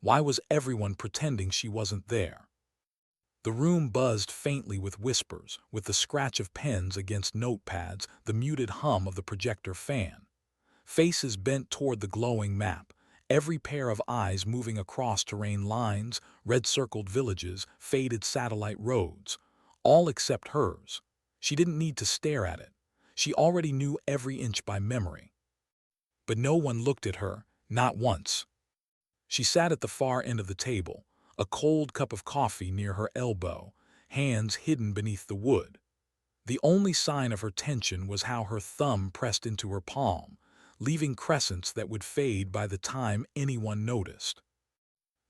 Why was everyone pretending she wasn't there? The room buzzed faintly with whispers, with the scratch of pens against notepads, the muted hum of the projector fan. Faces bent toward the glowing map, every pair of eyes moving across terrain lines, red-circled villages, faded satellite roads, all except hers. She didn't need to stare at it. She already knew every inch by memory. But no one looked at her, not once. She sat at the far end of the table, a cold cup of coffee near her elbow, hands hidden beneath the wood. The only sign of her tension was how her thumb pressed into her palm, leaving crescents that would fade by the time anyone noticed.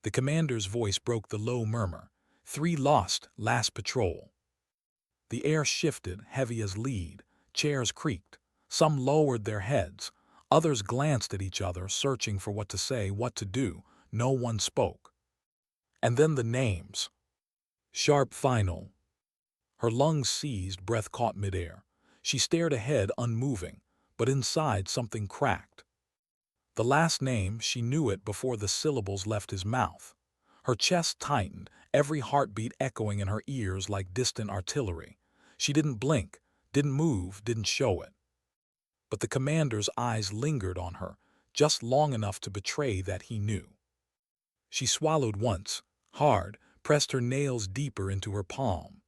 The commander's voice broke the low murmur. 3 lost, last patrol. The air shifted, heavy as lead. Chairs creaked. Some lowered their heads. Others glanced at each other, searching for what to say, what to do. No one spoke. And then the names. Sharp final. Her lungs seized, breath caught midair. She stared ahead, unmoving, but inside something cracked. The last name, she knew it before the syllables left his mouth. Her chest tightened, every heartbeat echoing in her ears like distant artillery. She didn't blink, didn't move, didn't show it. But the commander's eyes lingered on her, just long enough to betray that he knew. She swallowed once, hard, pressed her nails deeper into her palm.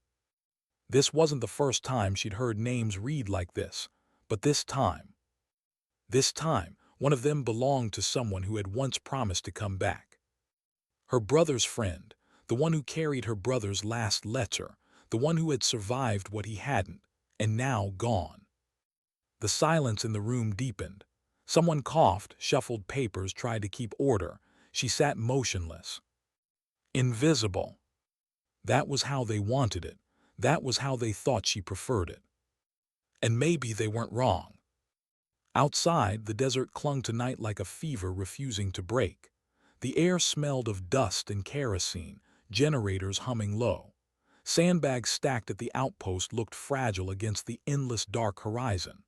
This wasn't the first time she'd heard names read like this, but this time, one of them belonged to someone who had once promised to come back. Her brother's friend, the one who carried her brother's last letter, the one who had survived what he hadn't, and now gone. The silence in the room deepened. Someone coughed, shuffled papers, tried to keep order. She sat motionless. Invisible. That was how they wanted it. That was how they thought she preferred it. And maybe they weren't wrong. Outside, the desert clung to night like a fever refusing to break. The air smelled of dust and kerosene, generators humming low. Sandbags stacked at the outpost looked fragile against the endless dark horizon.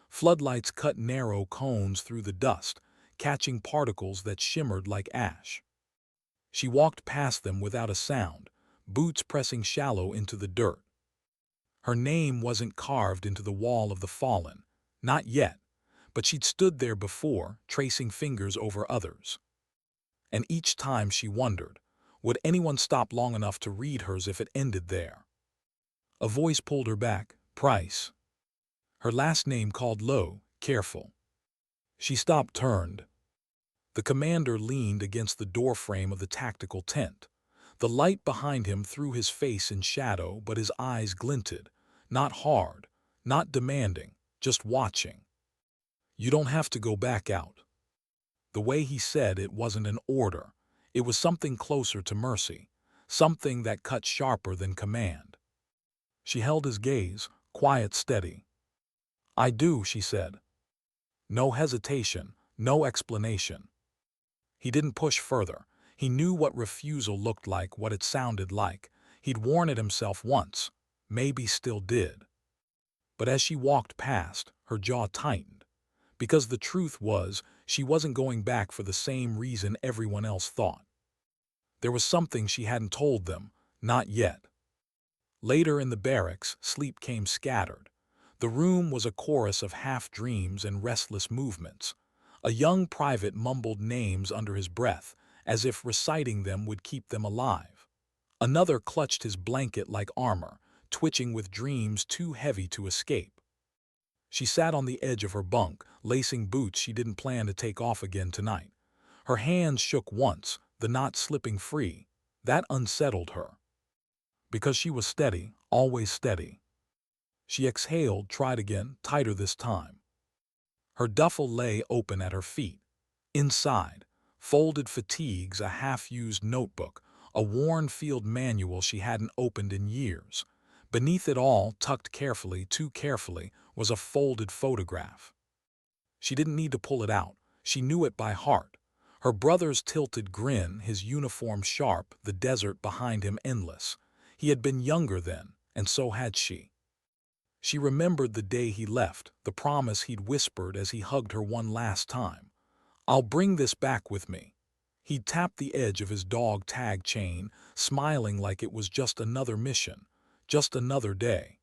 Floodlights cut narrow cones through the dust, catching particles that shimmered like ash. She walked past them without a sound, boots pressing shallow into the dirt. Her name wasn't carved into the wall of the fallen, not yet, but she'd stood there before, tracing fingers over others. And each time she wondered, would anyone stop long enough to read hers if it ended there? A voice pulled her back. Price. Her last name called low, careful. She stopped, turned. The commander leaned against the doorframe of the tactical tent. The light behind him threw his face in shadow, but his eyes glinted. Not hard, not demanding, just watching. You don't have to go back out. The way he said it wasn't an order. It was something closer to mercy, something that cut sharper than command. She held his gaze, quiet, steady. I do, she said. No hesitation, no explanation. He didn't push further. He knew what refusal looked like, what it sounded like. He'd worn it himself once, maybe still did. But as she walked past, her jaw tightened. Because the truth was, she wasn't going back for the same reason everyone else thought. There was something she hadn't told them, not yet. Later in the barracks, sleep came scattered. The room was a chorus of half-dreams and restless movements. A young private mumbled names under his breath, as if reciting them would keep them alive. Another clutched his blanket like armor, twitching with dreams too heavy to escape. She sat on the edge of her bunk, lacing boots she didn't plan to take off again tonight. Her hands shook once, the knot slipping free. That unsettled her. Because she was steady, always steady. She exhaled, tried again, tighter this time. Her duffel lay open at her feet. Inside, folded fatigues, a half-used notebook, a worn field manual she hadn't opened in years. Beneath it all, tucked carefully, too carefully, was a folded photograph. She didn't need to pull it out. She knew it by heart. Her brother's tilted grin, his uniform sharp, the desert behind him endless. He had been younger then, and so had she. She remembered the day he left, the promise he'd whispered as he hugged her one last time. I'll bring this back with me. He tapped the edge of his dog tag chain, smiling like it was just another mission, just another day.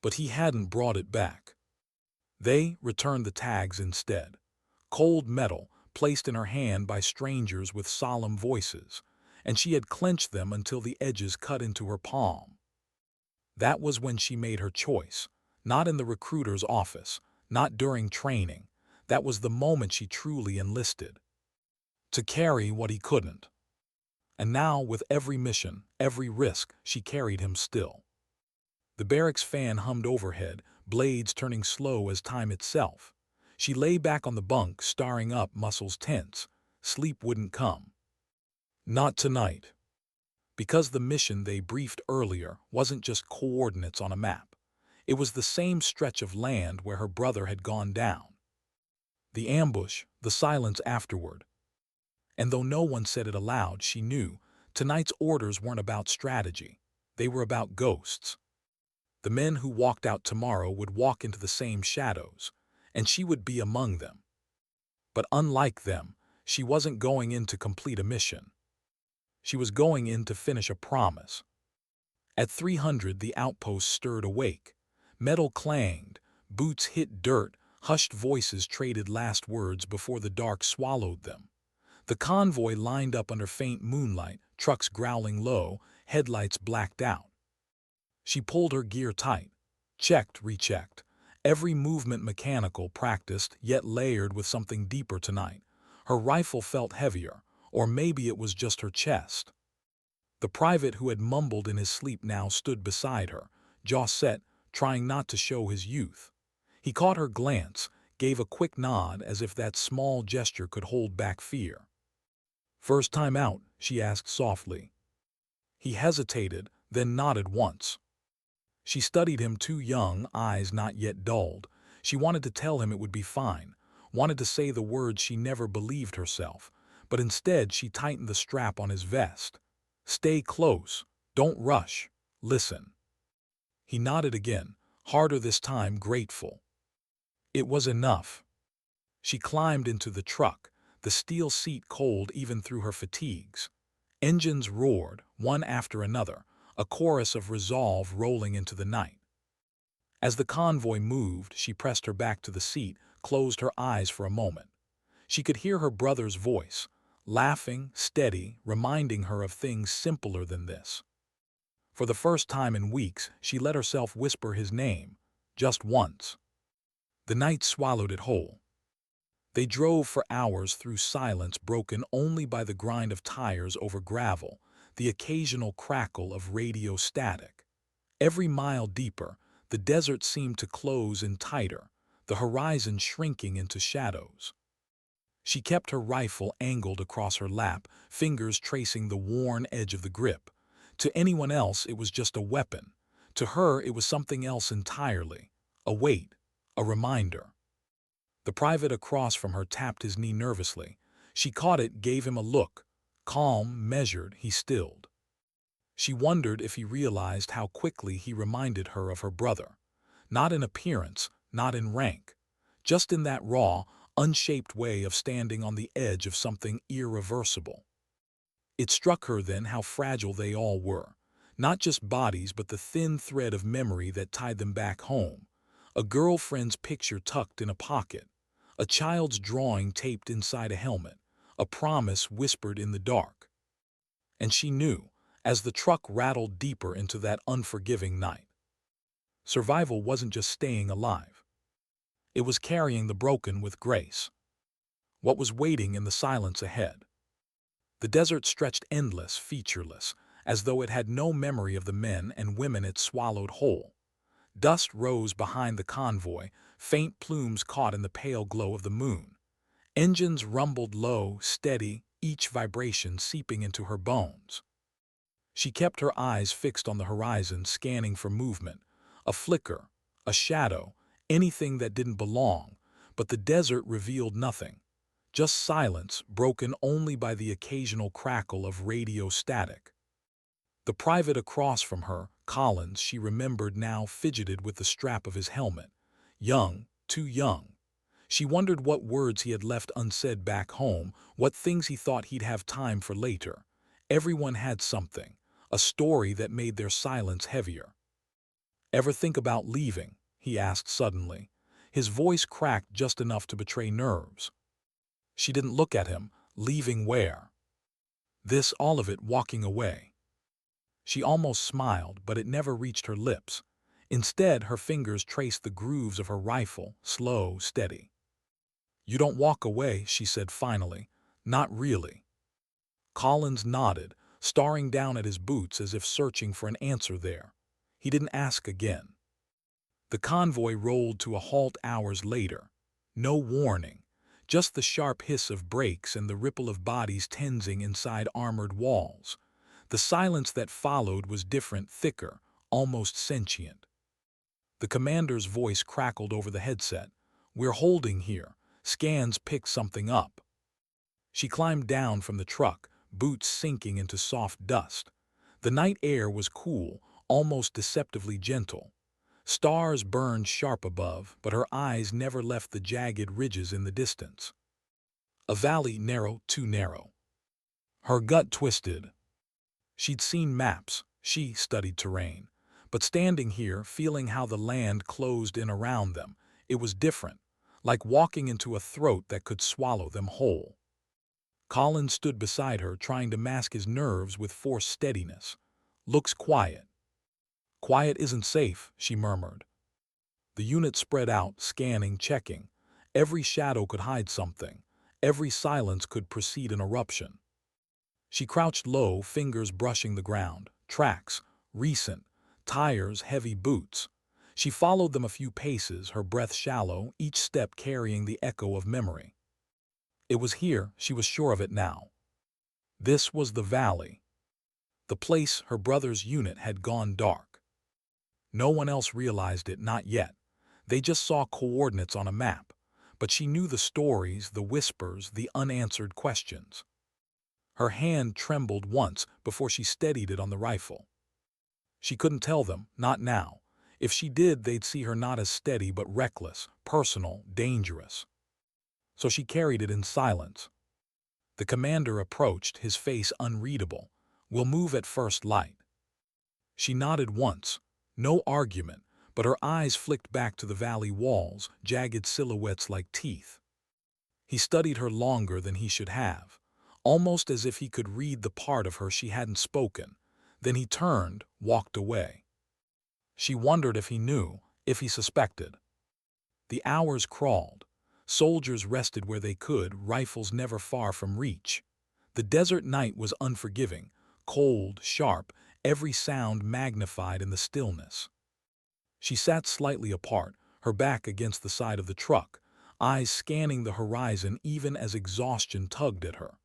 But he hadn't brought it back. They returned the tags instead. Cold metal, placed in her hand by strangers with solemn voices, and she had clenched them until the edges cut into her palm. That was when she made her choice, not in the recruiter's office, not during training. That was the moment she truly enlisted. To carry what he couldn't. And now, with every mission, every risk, she carried him still. The barracks fan hummed overhead, blades turning slow as time itself. She lay back on the bunk, starring up, muscles tense. Sleep wouldn't come. Not tonight. Because the mission they briefed earlier wasn't just coordinates on a map. It was the same stretch of land where her brother had gone down. The ambush, the silence afterward. And though no one said it aloud, she knew tonight's orders weren't about strategy. They were about ghosts. The men who walked out tomorrow would walk into the same shadows, and she would be among them. But unlike them, she wasn't going in to complete a mission. She was going in to finish a promise. At 300, the outpost stirred awake. Metal clanged, boots hit dirt, hushed voices traded last words before the dark swallowed them. The convoy lined up under faint moonlight, trucks growling low, headlights blacked out. She pulled her gear tight, checked, rechecked. Every movement mechanical, practiced, yet layered with something deeper tonight. Her rifle felt heavier, or maybe it was just her chest. The private who had mumbled in his sleep now stood beside her, jaw set, trying not to show his youth. He caught her glance, gave a quick nod as if that small gesture could hold back fear. "First time out?" she asked softly. He hesitated, then nodded once. She studied him, too young, eyes not yet dulled. She wanted to tell him it would be fine, wanted to say the words she never believed herself, but instead she tightened the strap on his vest. "Stay close, don't rush, listen." He nodded again, harder this time, grateful. It was enough. She climbed into the truck, the steel seat cold even through her fatigues. Engines roared, one after another, a chorus of resolve rolling into the night. As the convoy moved, she pressed her back to the seat, closed her eyes for a moment. She could hear her brother's voice, laughing, steady, reminding her of things simpler than this. For the first time in weeks, she let herself whisper his name, just once. The night swallowed it whole. They drove for hours through silence broken only by the grind of tires over gravel, the occasional crackle of radio static. Every mile deeper, the desert seemed to close in tighter, the horizon shrinking into shadows. She kept her rifle angled across her lap, fingers tracing the worn edge of the grip. To anyone else, it was just a weapon. To her, it was something else entirely. A weight, a reminder. The private across from her tapped his knee nervously. She caught it, gave him a look. Calm, measured, he stilled. She wondered if he realized how quickly he reminded her of her brother. Not in appearance, not in rank. Just in that raw, unshaped way of standing on the edge of something irreversible. It struck her then how fragile they all were. Not just bodies, but the thin thread of memory that tied them back home. A girlfriend's picture tucked in a pocket. A child's drawing taped inside a helmet. A promise whispered in the dark. And she knew, as the truck rattled deeper into that unforgiving night. Survival wasn't just staying alive. It was carrying the broken with grace. What was waiting in the silence ahead? The desert stretched endless, featureless, as though it had no memory of the men and women it swallowed whole. Dust rose behind the convoy, faint plumes caught in the pale glow of the moon. Engines rumbled low, steady, each vibration seeping into her bones. She kept her eyes fixed on the horizon, scanning for movement. A flicker, a shadow, anything that didn't belong, but the desert revealed nothing. Just silence, broken only by the occasional crackle of radio static. The private across from her, Collins, she remembered now, fidgeted with the strap of his helmet. Young, too young. She wondered what words he had left unsaid back home, what things he thought he'd have time for later. Everyone had something, a story that made their silence heavier. "Ever think about leaving?" he asked suddenly. His voice cracked just enough to betray nerves. She didn't look at him. Leaving where? This, all of it, walking away. She almost smiled, but it never reached her lips. Instead, her fingers traced the grooves of her rifle, slow, steady. "You don't walk away," she said finally. "Not really." Collins nodded, staring down at his boots as if searching for an answer there. He didn't ask again. The convoy rolled to a halt hours later. No warning, just the sharp hiss of brakes and the ripple of bodies tensing inside armored walls. The silence that followed was different, thicker, almost sentient. The commander's voice crackled over the headset. "We're holding here. Scans picked something up." She climbed down from the truck, boots sinking into soft dust. The night air was cool, almost deceptively gentle. Stars burned sharp above, but her eyes never left the jagged ridges in the distance. A valley narrow, too narrow. Her gut twisted. She'd seen maps, she studied terrain. But standing here, feeling how the land closed in around them, it was different, like walking into a throat that could swallow them whole. Collins stood beside her, trying to mask his nerves with forced steadiness. "Looks quiet." "Quiet isn't safe," she murmured. The unit spread out, scanning, checking. Every shadow could hide something. Every silence could precede an eruption. She crouched low, fingers brushing the ground. Tracks, recent. Tires, heavy boots. She followed them a few paces, her breath shallow, each step carrying the echo of memory. It was here, she was sure of it now. This was the valley. The place her brother's unit had gone dark. No one else realized it, not yet. They just saw coordinates on a map. But she knew the stories, the whispers, the unanswered questions. Her hand trembled once before she steadied it on the rifle. She couldn't tell them, not now. If she did, they'd see her not as steady but reckless, personal, dangerous. So she carried it in silence. The commander approached, his face unreadable. "We'll move at first light." She nodded once. No argument, but her eyes flicked back to the valley walls, jagged silhouettes like teeth. He studied her longer than he should have, almost as if he could read the part of her she hadn't spoken. Then he turned, walked away. She wondered if he knew, if he suspected. The hours crawled. Soldiers rested where they could, rifles never far from reach. The desert night was unforgiving, cold, sharp, every sound magnified in the stillness. She sat slightly apart, her back against the side of the truck, eyes scanning the horizon even as exhaustion tugged at her.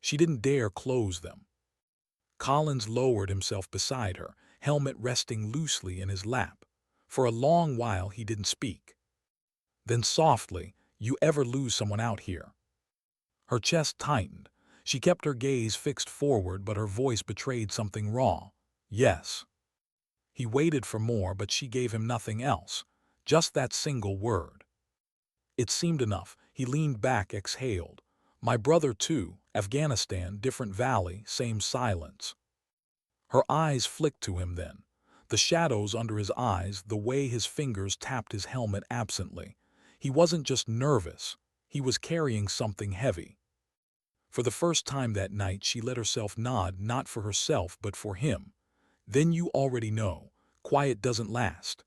She didn't dare close them. Collins lowered himself beside her, helmet resting loosely in his lap. For a long while he didn't speak. Then softly, "You ever lose someone out here?" Her chest tightened. She kept her gaze fixed forward, but her voice betrayed something raw. "Yes." He waited for more, but she gave him nothing else. Just that single word. It seemed enough. He leaned back, exhaled. "My brother too. Afghanistan, different valley, same silence." Her eyes flicked to him then. The shadows under his eyes, the way his fingers tapped his helmet absently. He wasn't just nervous. He was carrying something heavy. For the first time that night, she let herself nod, not for herself, but for him. "Then you already know. Quiet doesn't last."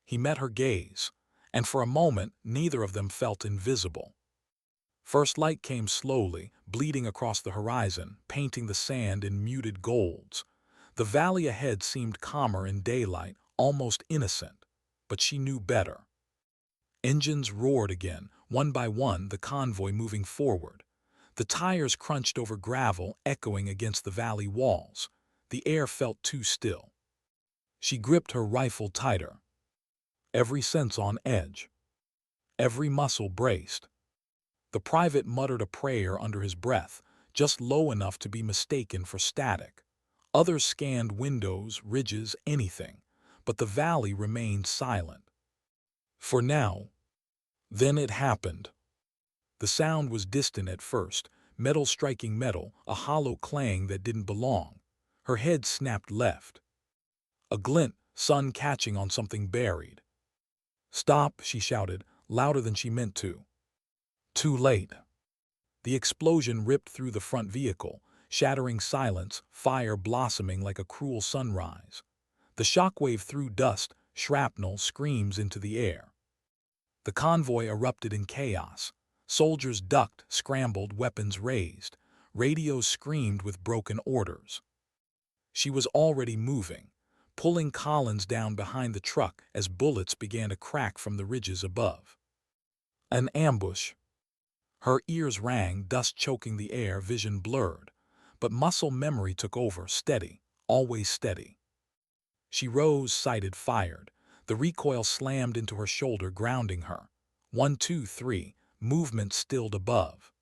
He met her gaze, and for a moment, neither of them felt invisible. First light came slowly, bleeding across the horizon, painting the sand in muted golds. The valley ahead seemed calmer in daylight, almost innocent. But she knew better. Engines roared again, one by one, the convoy moving forward. The tires crunched over gravel, echoing against the valley walls. The air felt too still. She gripped her rifle tighter. Every sense on edge. Every muscle braced. The private muttered a prayer under his breath, just low enough to be mistaken for static. Others scanned windows, ridges, anything. But the valley remained silent. For now, Then it happened. The sound was distant at first, metal striking metal, a hollow clang that didn't belong. Her head snapped left. A glint, sun catching on something buried. "Stop," she shouted, louder than she meant to. Too late. The explosion ripped through the front vehicle, shattering silence, fire blossoming like a cruel sunrise. The shockwave threw dust, shrapnel, screams into the air. The convoy erupted in chaos. Soldiers ducked, scrambled, weapons raised. Radios screamed with broken orders. She was already moving, pulling Collins down behind the truck as bullets began to crack from the ridges above. An ambush. Her ears rang, dust choking the air, vision blurred. But muscle memory took over, steady, always steady. She rose, sighted, fired. The recoil slammed into her shoulder, grounding her. 1, 2, 3, movement stilled above.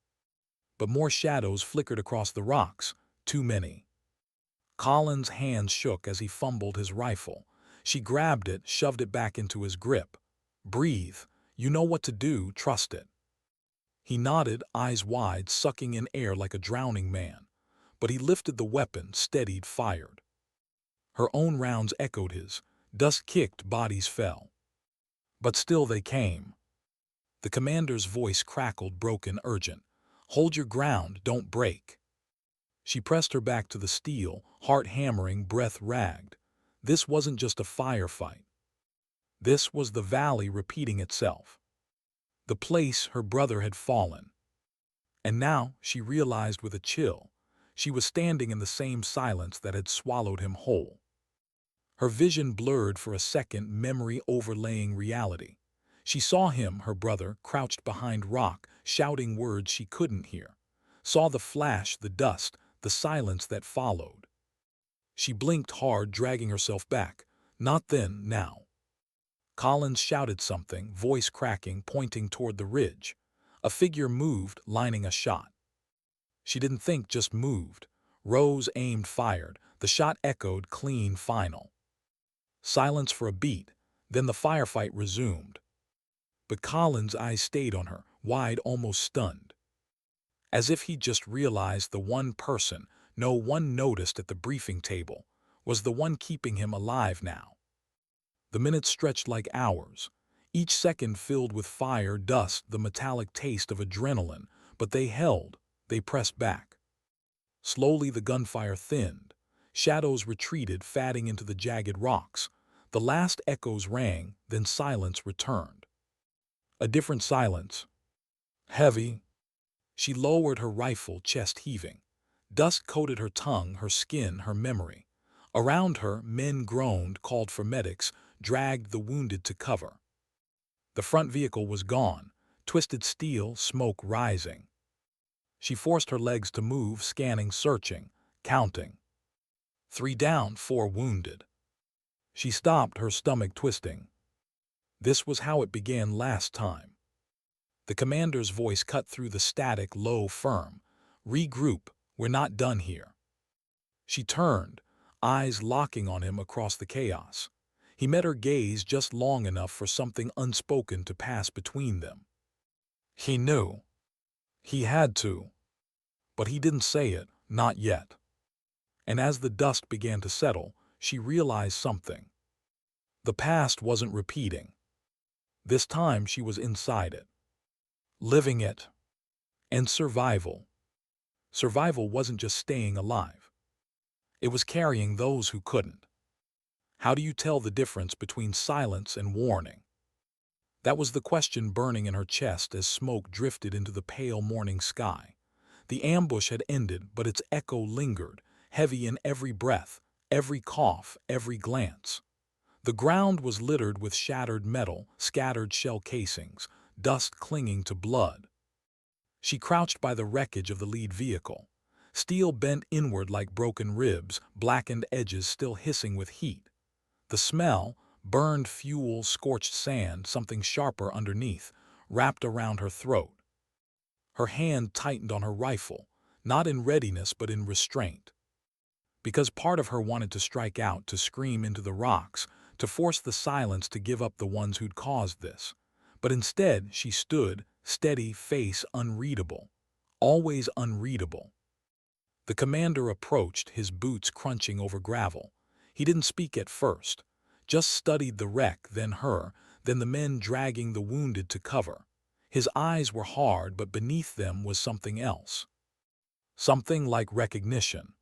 But more shadows flickered across the rocks, too many. Collins' hands shook as he fumbled his rifle. She grabbed it, shoved it back into his grip. "Breathe. You know what to do, trust it." He nodded, eyes wide, sucking in air like a drowning man. But he lifted the weapon, steadied, fired. Her own rounds echoed his. Dust kicked, bodies fell. But still they came. The commander's voice crackled, broken, urgent. "Hold your ground, don't break." She pressed her back to the steel, heart hammering, breath ragged. This wasn't just a firefight. This was the valley repeating itself. The place her brother had fallen. And now, she realized with a chill, she was standing in the same silence that had swallowed him whole. Her vision blurred for a second, memory overlaying reality. She saw him, her brother, crouched behind rock, shouting words she couldn't hear. Saw the flash, the dust, the silence that followed. She blinked hard, dragging herself back. Not then, now. Collins shouted something, voice cracking, pointing toward the ridge. A figure moved, lining a shot. She didn't think, just moved. Rose, aimed, fired. The shot echoed, clean, final. Silence for a beat, then the firefight resumed. But Collins' eyes stayed on her, wide, almost stunned. As if he'd just realized the one person no one noticed at the briefing table was the one keeping him alive now. The minutes stretched like hours, each second filled with fire, dust, the metallic taste of adrenaline, but they held, they pressed back. Slowly the gunfire thinned. Shadows retreated, fading into the jagged rocks. The last echoes rang, then silence returned. A different silence. Heavy. She lowered her rifle, chest heaving. Dust coated her tongue, her skin, her memory. Around her, men groaned, called for medics, dragged the wounded to cover. The front vehicle was gone, twisted steel, smoke rising. She forced her legs to move, scanning, searching, counting. 3 down, 4 wounded. She stopped, her stomach twisting. This was how it began last time. The commander's voice cut through the static, low, firm. "Regroup, we're not done here." She turned, eyes locking on him across the chaos. He met her gaze just long enough for something unspoken to pass between them. He knew. He had to. But he didn't say it, not yet. And as the dust began to settle, she realized something. The past wasn't repeating. This time she was inside it. Living it. And survival. Survival wasn't just staying alive. It was carrying those who couldn't. How do you tell the difference between silence and warning? That was the question burning in her chest as smoke drifted into the pale morning sky. The ambush had ended, but its echo lingered, heavy in every breath, every cough, every glance. The ground was littered with shattered metal, scattered shell casings, dust clinging to blood. She crouched by the wreckage of the lead vehicle. Steel bent inward like broken ribs, blackened edges still hissing with heat. The smell, burned fuel, scorched sand, something sharper underneath, wrapped around her throat. Her hand tightened on her rifle, not in readiness but in restraint. Because part of her wanted to strike out, to scream into the rocks, to force the silence to give up the ones who'd caused this. But instead she stood, steady, face unreadable. Always unreadable. The commander approached, his boots crunching over gravel. He didn't speak at first, just studied the wreck, then her, then the men dragging the wounded to cover. His eyes were hard, but beneath them was something else. Something like recognition.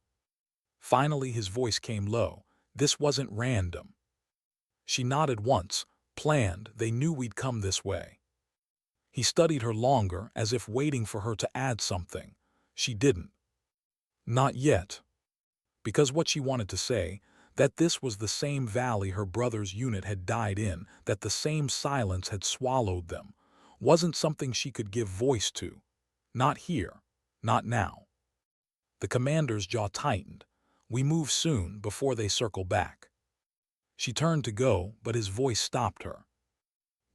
Finally his voice came low. This wasn't random. She nodded once. Planned, they knew we'd come this way. He studied her longer, as if waiting for her to add something. She didn't. Not yet. Because what she wanted to say, that this was the same valley her brother's unit had died in, that the same silence had swallowed them, wasn't something she could give voice to. Not here. Not now. The commander's jaw tightened. We move soon, before they circle back. She turned to go, but his voice stopped her.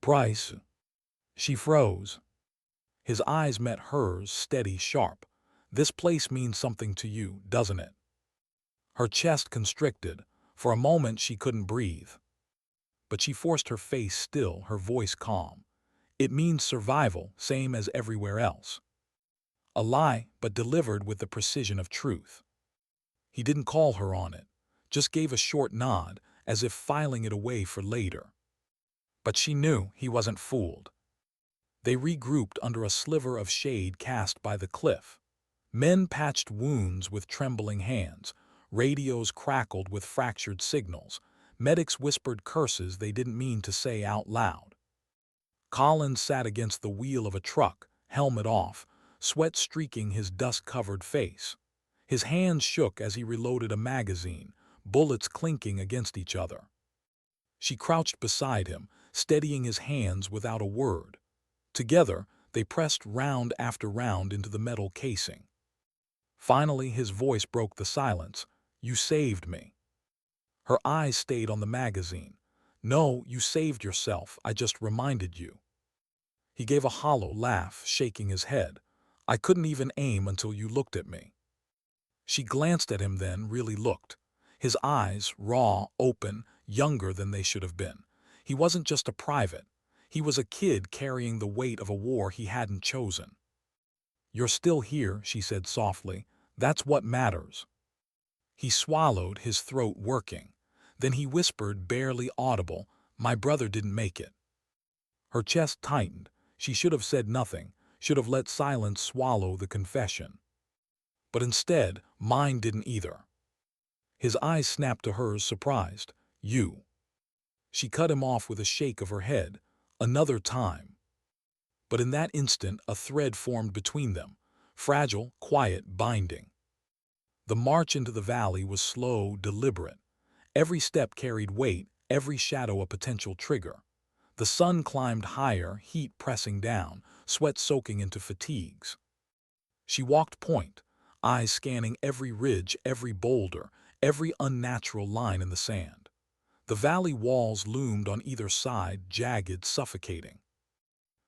Price. She froze. His eyes met hers, steady, sharp. This place means something to you, doesn't it? Her chest constricted. For a moment she couldn't breathe. But she forced her face still, her voice calm. It means survival, same as everywhere else. A lie, but delivered with the precision of truth. He didn't call her on it, just gave a short nod, as if filing it away for later. But she knew he wasn't fooled. They regrouped under a sliver of shade cast by the cliff. Men patched wounds with trembling hands. Radios crackled with fractured signals. Medics whispered curses they didn't mean to say out loud. Collins sat against the wheel of a truck, helmet off, sweat streaking his dust-covered face. His hands shook as he reloaded a magazine, bullets clinking against each other. She crouched beside him, steadying his hands without a word. Together, they pressed round after round into the metal casing. Finally, his voice broke the silence. You saved me. Her eyes stayed on the magazine. No, you saved yourself. I just reminded you. He gave a hollow laugh, shaking his head. I couldn't even aim until you looked at me. She glanced at him then, really looked. His eyes, raw, open, younger than they should have been. He wasn't just a private. He was a kid carrying the weight of a war he hadn't chosen. You're still here, she said softly. That's what matters. He swallowed, his throat working. Then he whispered, barely audible, my brother didn't make it. Her chest tightened. She should have said nothing, should have let silence swallow the confession. But instead, mine didn't either. His eyes snapped to hers, surprised. You. She cut him off with a shake of her head. Another time. But in that instant, a thread formed between them, fragile, quiet, binding. The march into the valley was slow, deliberate. Every step carried weight, every shadow a potential trigger. The sun climbed higher, heat pressing down, sweat soaking into fatigues. She walked point, eyes scanning every ridge, every boulder, every unnatural line in the sand. The valley walls loomed on either side, jagged, suffocating.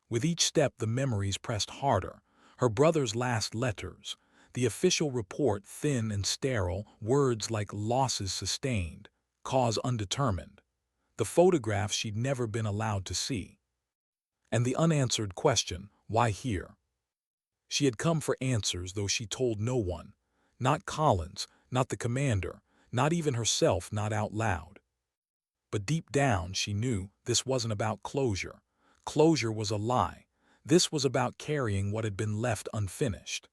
With each step the memories pressed harder, her brother's last letters, the official report thin and sterile, words like losses sustained, cause undetermined, the photographs she'd never been allowed to see. And the unanswered question, why here? She had come for answers, though she told no one. Not Collins, not the commander, not even herself, not out loud. But deep down she knew this wasn't about closure. Closure was a lie. This was about carrying what had been left unfinished.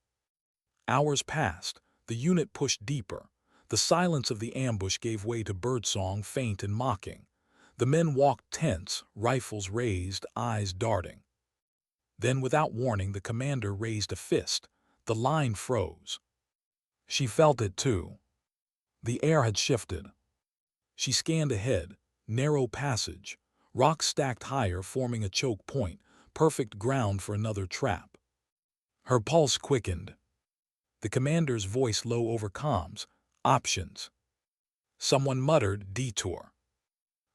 Hours passed. The unit pushed deeper. The silence of the ambush gave way to birdsong, faint and mocking. The men walked tense, rifles raised, eyes darting. Then, without warning, the commander raised a fist. The line froze. She felt it too. The air had shifted. She scanned ahead. Narrow passage. Rocks stacked higher, forming a choke point, perfect ground for another trap. Her pulse quickened. The commander's voice low over comms. Options. Someone muttered, detour.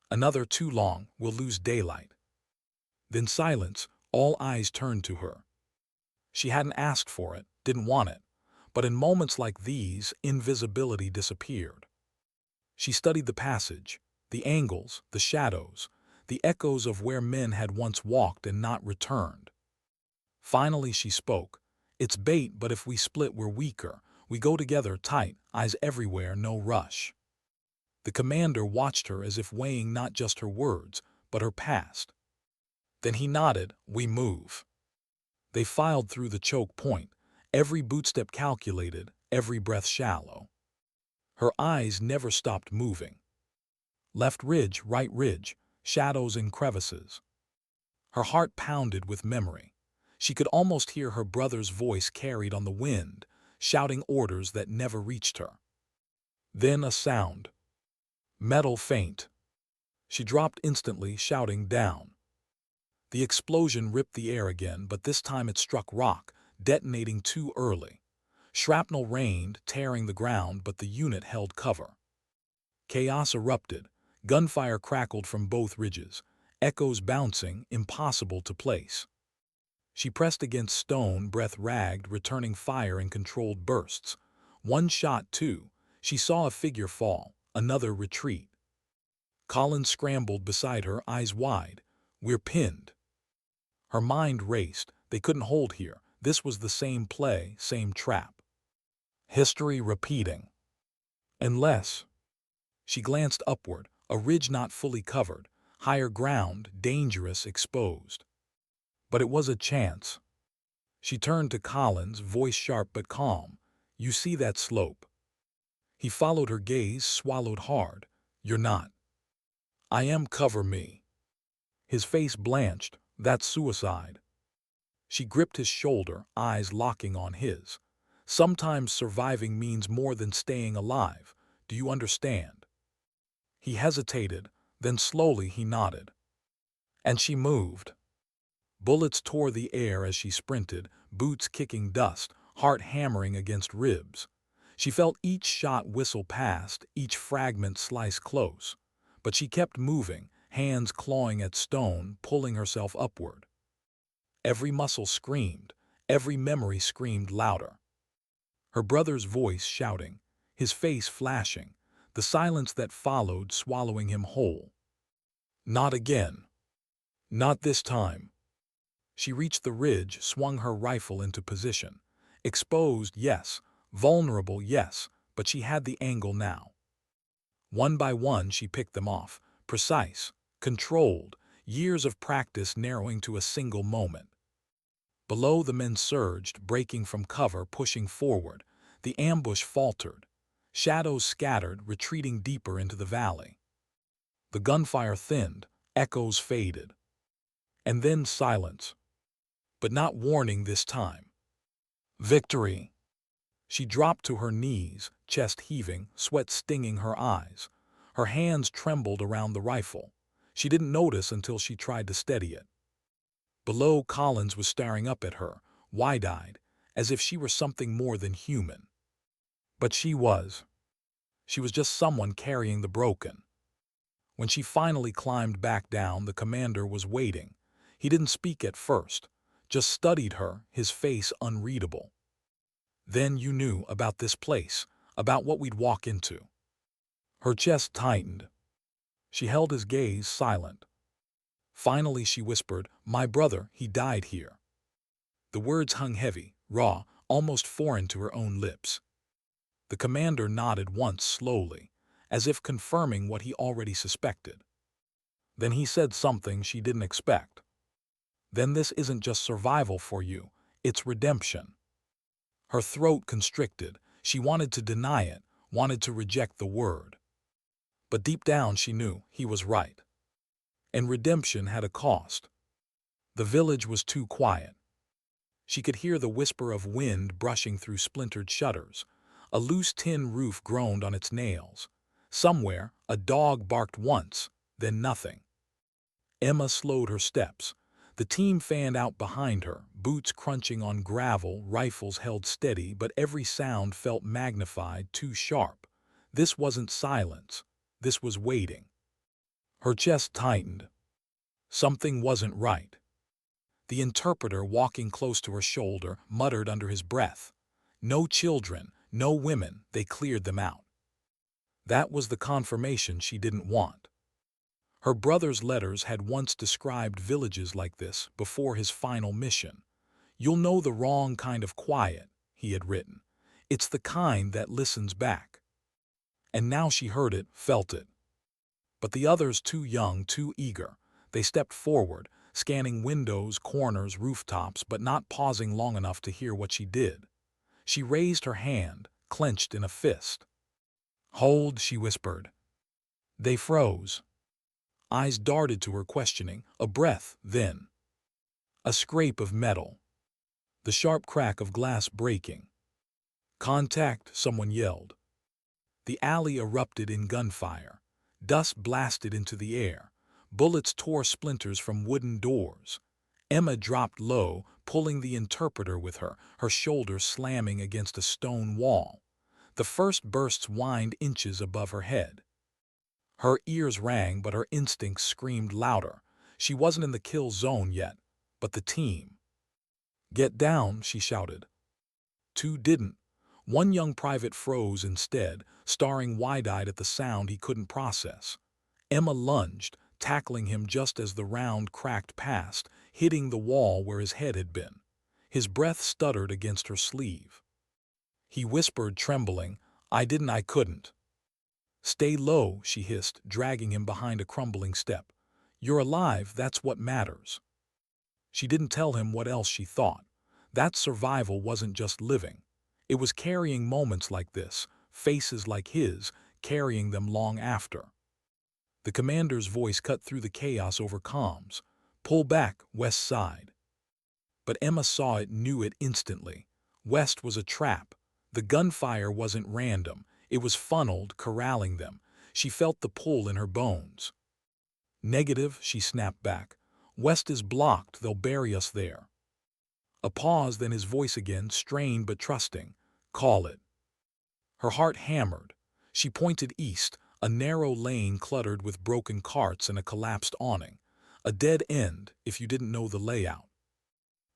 Another, too long, we'll lose daylight. Then silence, all eyes turned to her. She hadn't asked for it, didn't want it. But in moments like these, invisibility disappeared. She studied the passage, the angles, the shadows. the echoes of where men had once walked and not returned. Finally she spoke. "It's bait, but if we split we're weaker. We go together tight, eyes everywhere, no rush." The commander watched her as if weighing not just her words, but her past. Then he nodded. "We move." They filed through the choke point, every bootstep calculated, every breath shallow. Her eyes never stopped moving. Left ridge, right ridge, shadows and crevices. Her heart pounded with memory. She could almost hear her brother's voice carried on the wind, shouting orders that never reached her. Then a sound. Metal faint. She dropped instantly, shouting down. The explosion ripped the air again, but this time it struck rock, detonating too early. Shrapnel rained, tearing the ground, but the unit held cover. Chaos erupted. Gunfire crackled from both ridges, echoes bouncing, impossible to place. She pressed against stone, breath ragged, returning fire in controlled bursts. One shot, two. She saw a figure fall, another retreat. Collins scrambled beside her, eyes wide. "We're pinned." Her mind raced. They couldn't hold here. This was the same play, same trap. History repeating. Unless. She glanced upward, a ridge not fully covered, higher ground, dangerous, exposed. But it was a chance. She turned to Collins, voice sharp but calm. "You see that slope?" He followed her gaze, swallowed hard. "You're not." "I am, cover me." His face blanched. "That's suicide." She gripped his shoulder, eyes locking on his. "Sometimes surviving means more than staying alive. Do you understand?" He hesitated, then slowly he nodded. And she moved. Bullets tore the air as she sprinted, boots kicking dust, heart hammering against ribs. She felt each shot whistle past, each fragment slice close. But she kept moving, hands clawing at stone, pulling herself upward. Every muscle screamed, every memory screamed louder. Her brother's voice shouting, his face flashing, the silence that followed swallowing him whole. Not again. Not this time. She reached the ridge, swung her rifle into position. Exposed, yes. Vulnerable, yes. But she had the angle now. One by one she picked them off, precise, controlled, years of practice narrowing to a single moment. Below, the men surged, breaking from cover, pushing forward. The ambush faltered. Shadows scattered, retreating deeper into the valley. The gunfire thinned, echoes faded. And then silence. But not warning this time. Victory. She dropped to her knees, chest heaving, sweat stinging her eyes. Her hands trembled around the rifle. She didn't notice until she tried to steady it. Below, Collins was staring up at her, wide-eyed, as if she were something more than human. But she was. She was just someone carrying the broken. When she finally climbed back down, the commander was waiting. He didn't speak at first, just studied her, his face unreadable. "Then you knew about this place, about what we'd walk into." Her chest tightened. She held his gaze, silent. Finally she whispered, "My brother, he died here." The words hung heavy, raw, almost foreign to her own lips. The commander nodded once slowly, as if confirming what he already suspected. Then he said something she didn't expect. "Then this isn't just survival for you, it's redemption." Her throat constricted. She wanted to deny it, wanted to reject the word. But deep down she knew he was right. And redemption had a cost. The village was too quiet. She could hear the whisper of wind brushing through splintered shutters. A loose tin roof groaned on its nails. Somewhere, a dog barked once, then nothing. Emma slowed her steps. The team fanned out behind her, boots crunching on gravel, rifles held steady, but every sound felt magnified, too sharp. This wasn't silence. This was waiting. Her chest tightened. Something wasn't right. The interpreter, walking close to her shoulder, muttered under his breath. "No children, no women, they cleared them out." That was the confirmation she didn't want. Her brother's letters had once described villages like this before his final mission. "You'll know the wrong kind of quiet," he had written. "It's the kind that listens back." And now she heard it, felt it. But the others, too young, too eager, they stepped forward, scanning windows, corners, rooftops, but not pausing long enough to hear what she did. She raised her hand, clenched in a fist. "Hold," she whispered. They froze. Eyes darted to her, questioning. A breath, then a scrape of metal. The sharp crack of glass breaking. "Contact," someone yelled. The alley erupted in gunfire. Dust blasted into the air. Bullets tore splinters from wooden doors. Emma dropped low, pulling the interpreter with her, her shoulder slamming against a stone wall. The first bursts whined inches above her head. Her ears rang, but her instincts screamed louder. She wasn't in the kill zone yet, but the team. "Get down," she shouted. Two didn't. One young private froze instead, staring wide-eyed at the sound he couldn't process. Emma lunged, tackling him just as the round cracked past, hitting the wall where his head had been. His breath stuttered against her sleeve. He whispered, trembling, I couldn't." "Stay low," she hissed, dragging him behind a crumbling step. "You're alive, that's what matters." She didn't tell him what else she thought. That survival wasn't just living. It was carrying moments like this, faces like his, carrying them long after. The commander's voice cut through the chaos over comms. "Pull back, west side." But Emma saw it, knew it instantly. West was a trap. The gunfire wasn't random. It was funneled, corralling them. She felt the pull in her bones. "Negative," she snapped back. "West is blocked. They'll bury us there." A pause, then his voice again, strained but trusting. "Call it." Her heart hammered. She pointed east, a narrow lane cluttered with broken carts and a collapsed awning. A dead end, if you didn't know the layout.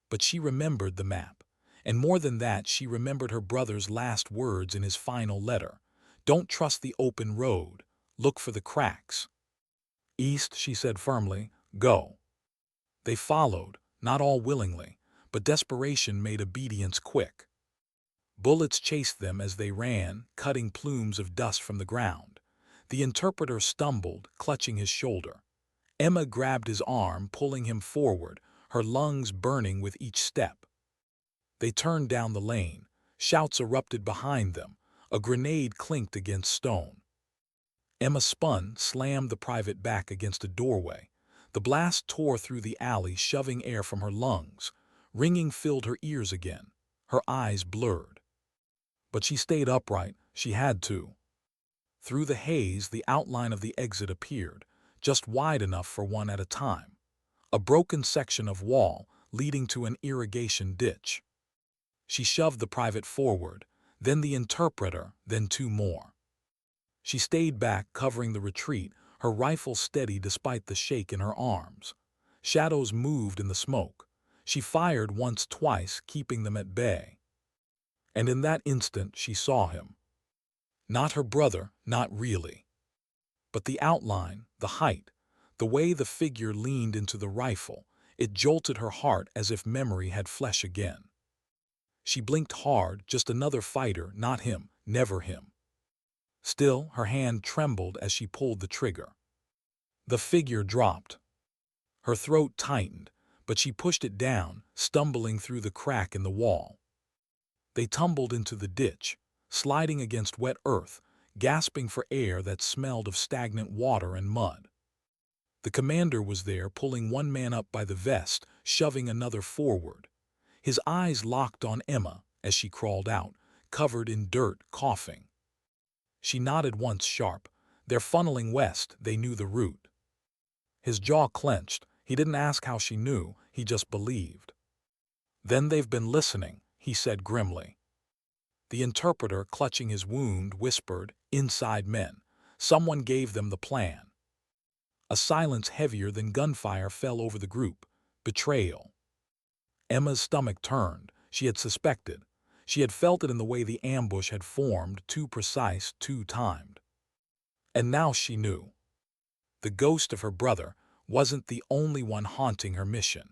But she remembered the map. And more than that, she remembered her brother's last words in his final letter. "Don't trust the open road. Look for the cracks." "East," she said firmly. "Go." They followed, not all willingly, but desperation made obedience quick. Bullets chased them as they ran, cutting plumes of dust from the ground. The interpreter stumbled, clutching his shoulder. Emma grabbed his arm, pulling him forward, her lungs burning with each step. They turned down the lane. Shouts erupted behind them. A grenade clinked against stone. Emma spun, slammed the private back against a doorway. The blast tore through the alley, shoving air from her lungs. Ringing filled her ears again. Her eyes blurred. But she stayed upright. She had to. Through the haze, the outline of the exit appeared, just wide enough for one at a time. A broken section of wall leading to an irrigation ditch. She shoved the private forward, then the interpreter, then two more. She stayed back, covering the retreat, her rifle steady despite the shake in her arms. Shadows moved in the smoke. She fired once, twice, keeping them at bay. And in that instant she saw him. Not her brother, not really. But the outline, the height, the way the figure leaned into the rifle, it jolted her heart as if memory had flesh again. She blinked hard, just another fighter, not him, never him. Still, her hand trembled as she pulled the trigger. The figure dropped. Her throat tightened, but she pushed it down, stumbling through the crack in the wall. They tumbled into the ditch, sliding against wet earth, gasping for air that smelled of stagnant water and mud. The commander was there, pulling one man up by the vest, shoving another forward. His eyes locked on Emma as she crawled out, covered in dirt, coughing. She nodded once, sharp. They're funneling west, they knew the route. His jaw clenched. He didn't ask how she knew, he just believed. "Then they've been listening," he said grimly. The interpreter, clutching his wound, whispered, "Inside men. Someone gave them the plan." A silence heavier than gunfire fell over the group. Betrayal. Emma's stomach turned. She had suspected. She had felt it in the way the ambush had formed, too precise, too timed. And now she knew. The ghost of her brother wasn't the only one haunting her mission.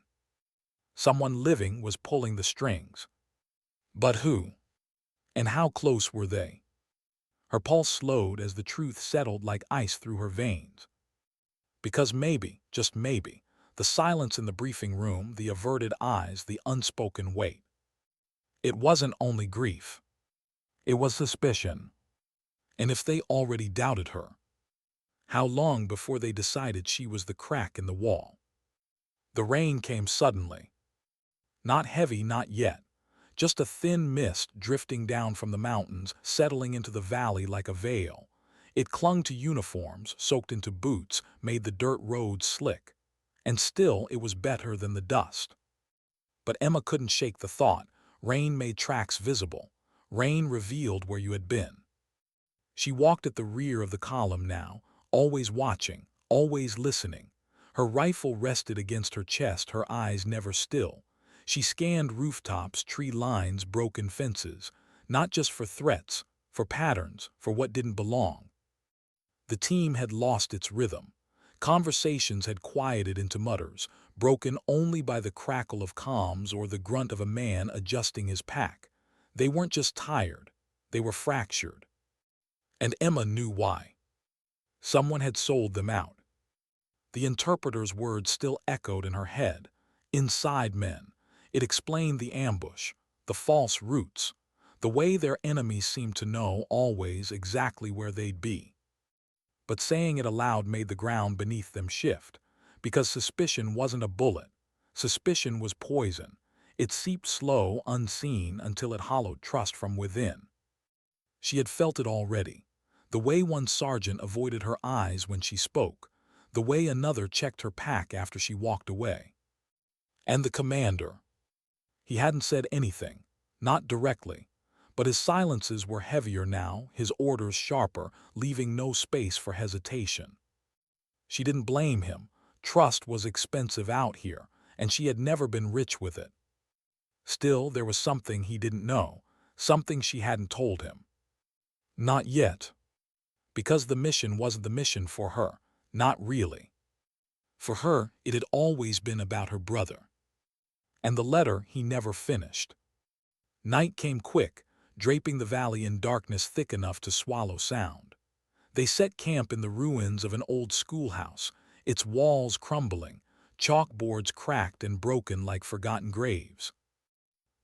Someone living was pulling the strings. But who? And how close were they? Her pulse slowed as the truth settled like ice through her veins. Because maybe, just maybe, the silence in the briefing room, the averted eyes, the unspoken weight. It wasn't only grief. It was suspicion. And if they already doubted her, how long before they decided she was the crack in the wall? The rain came suddenly. Not heavy, not yet. Just a thin mist drifting down from the mountains, settling into the valley like a veil. It clung to uniforms, soaked into boots, made the dirt roads slick. And still it was better than the dust. But Emma couldn't shake the thought. Rain made tracks visible. Rain revealed where you had been. She walked at the rear of the column now, always watching, always listening. Her rifle rested against her chest, her eyes never still. She scanned rooftops, tree lines, broken fences, not just for threats, for patterns, for what didn't belong. The team had lost its rhythm. Conversations had quieted into mutters, broken only by the crackle of comms or the grunt of a man adjusting his pack. They weren't just tired, they were fractured. And Emma knew why. Someone had sold them out. The interpreter's words still echoed in her head. Inside men. It explained the ambush, the false routes, the way their enemies seemed to know always exactly where they'd be. But saying it aloud made the ground beneath them shift, because suspicion wasn't a bullet. Suspicion was poison. It seeped slow, unseen, until it hollowed trust from within. She had felt it already. The way one sergeant avoided her eyes when she spoke, the way another checked her pack after she walked away. And the commander. He hadn't said anything, not directly, but his silences were heavier now, his orders sharper, leaving no space for hesitation. She didn't blame him. Trust was expensive out here, and she had never been rich with it. Still, there was something he didn't know, something she hadn't told him. Not yet. Because the mission wasn't the mission for her, not really. For her, it had always been about her brother. And the letter he never finished. Night came quick, draping the valley in darkness thick enough to swallow sound. They set camp in the ruins of an old schoolhouse, its walls crumbling, chalkboards cracked and broken like forgotten graves.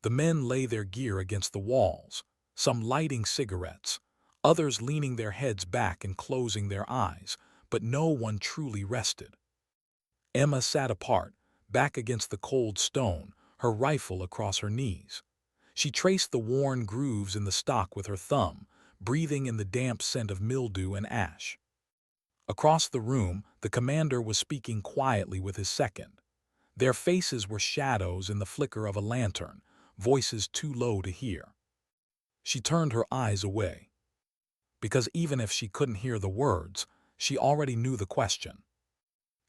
The men lay their gear against the walls, some lighting cigarettes, others leaning their heads back and closing their eyes, but no one truly rested. Emma sat apart, back against the cold stone, her rifle across her knees. She traced the worn grooves in the stock with her thumb, breathing in the damp scent of mildew and ash. Across the room, the commander was speaking quietly with his second. Their faces were shadows in the flicker of a lantern, voices too low to hear. She turned her eyes away. Because even if she couldn't hear the words, she already knew the question.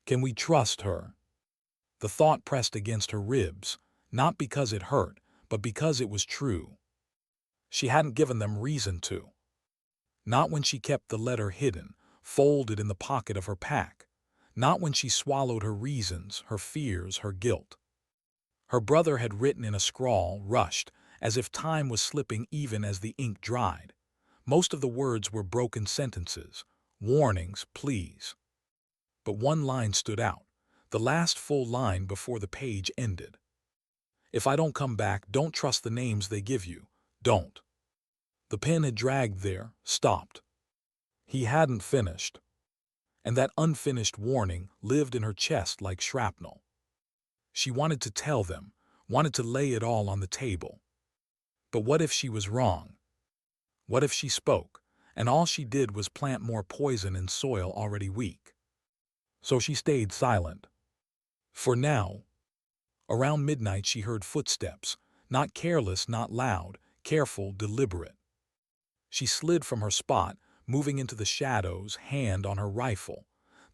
Can we trust her? The thought pressed against her ribs, not because it hurt, but because it was true. She hadn't given them reason to. Not when she kept the letter hidden, folded in the pocket of her pack. Not when she swallowed her reasons, her fears, her guilt. Her brother had written in a scrawl, rushed, as if time was slipping even as the ink dried. Most of the words were broken sentences, warnings, pleas. But one line stood out, the last full line before the page ended. If I don't come back, don't trust the names they give you. Don't. The pen had dragged there, stopped. He hadn't finished. And that unfinished warning lived in her chest like shrapnel. She wanted to tell them, wanted to lay it all on the table. But what if she was wrong? What if she spoke, and all she did was plant more poison in soil already weak? So she stayed silent. For now. Around midnight she heard footsteps, not careless, not loud, careful, deliberate. She slid from her spot, moving into the shadows, hand on her rifle.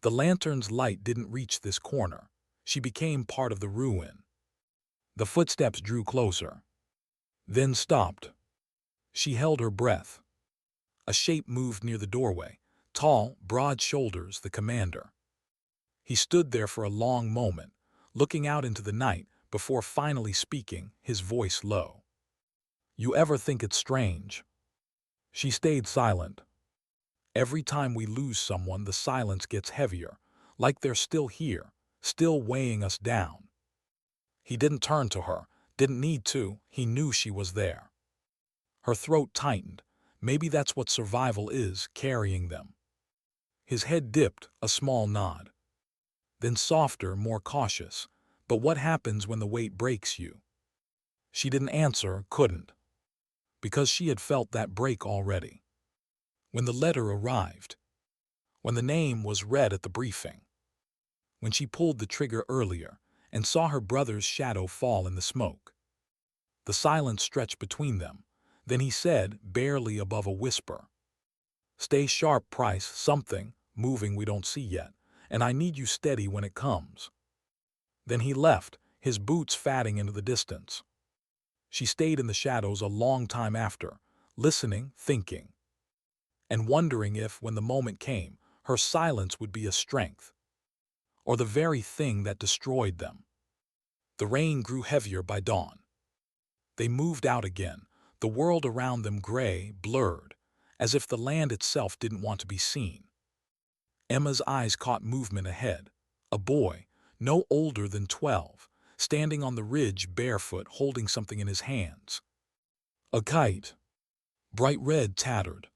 The lantern's light didn't reach this corner. She became part of the ruin. The footsteps drew closer. Then stopped. She held her breath. A shape moved near the doorway. Tall, broad shoulders, the commander. He stood there for a long moment, looking out into the night before finally speaking, his voice low. "You ever think it's strange?" She stayed silent. Every time we lose someone, the silence gets heavier, like they're still here, still weighing us down. He didn't turn to her, didn't need to, he knew she was there. Her throat tightened. Maybe that's what survival is, carrying them. His head dipped, a small nod. Then softer, more cautious. "But what happens when the weight breaks you?" She didn't answer, couldn't. Because she had felt that break already. When the letter arrived. When the name was read at the briefing. When she pulled the trigger earlier and saw her brother's shadow fall in the smoke. The silence stretched between them. Then he said, barely above a whisper, "Stay sharp, Price, something moving we don't see yet, and I need you steady when it comes." Then he left, his boots fading into the distance. She stayed in the shadows a long time after, listening, thinking, and wondering if, when the moment came, her silence would be a strength, or the very thing that destroyed them. The rain grew heavier by dawn. They moved out again, the world around them gray, blurred, as if the land itself didn't want to be seen. Emma's eyes caught movement ahead. A boy, no older than 12, standing on the ridge barefoot, holding something in his hands. A kite. Bright red, tattered.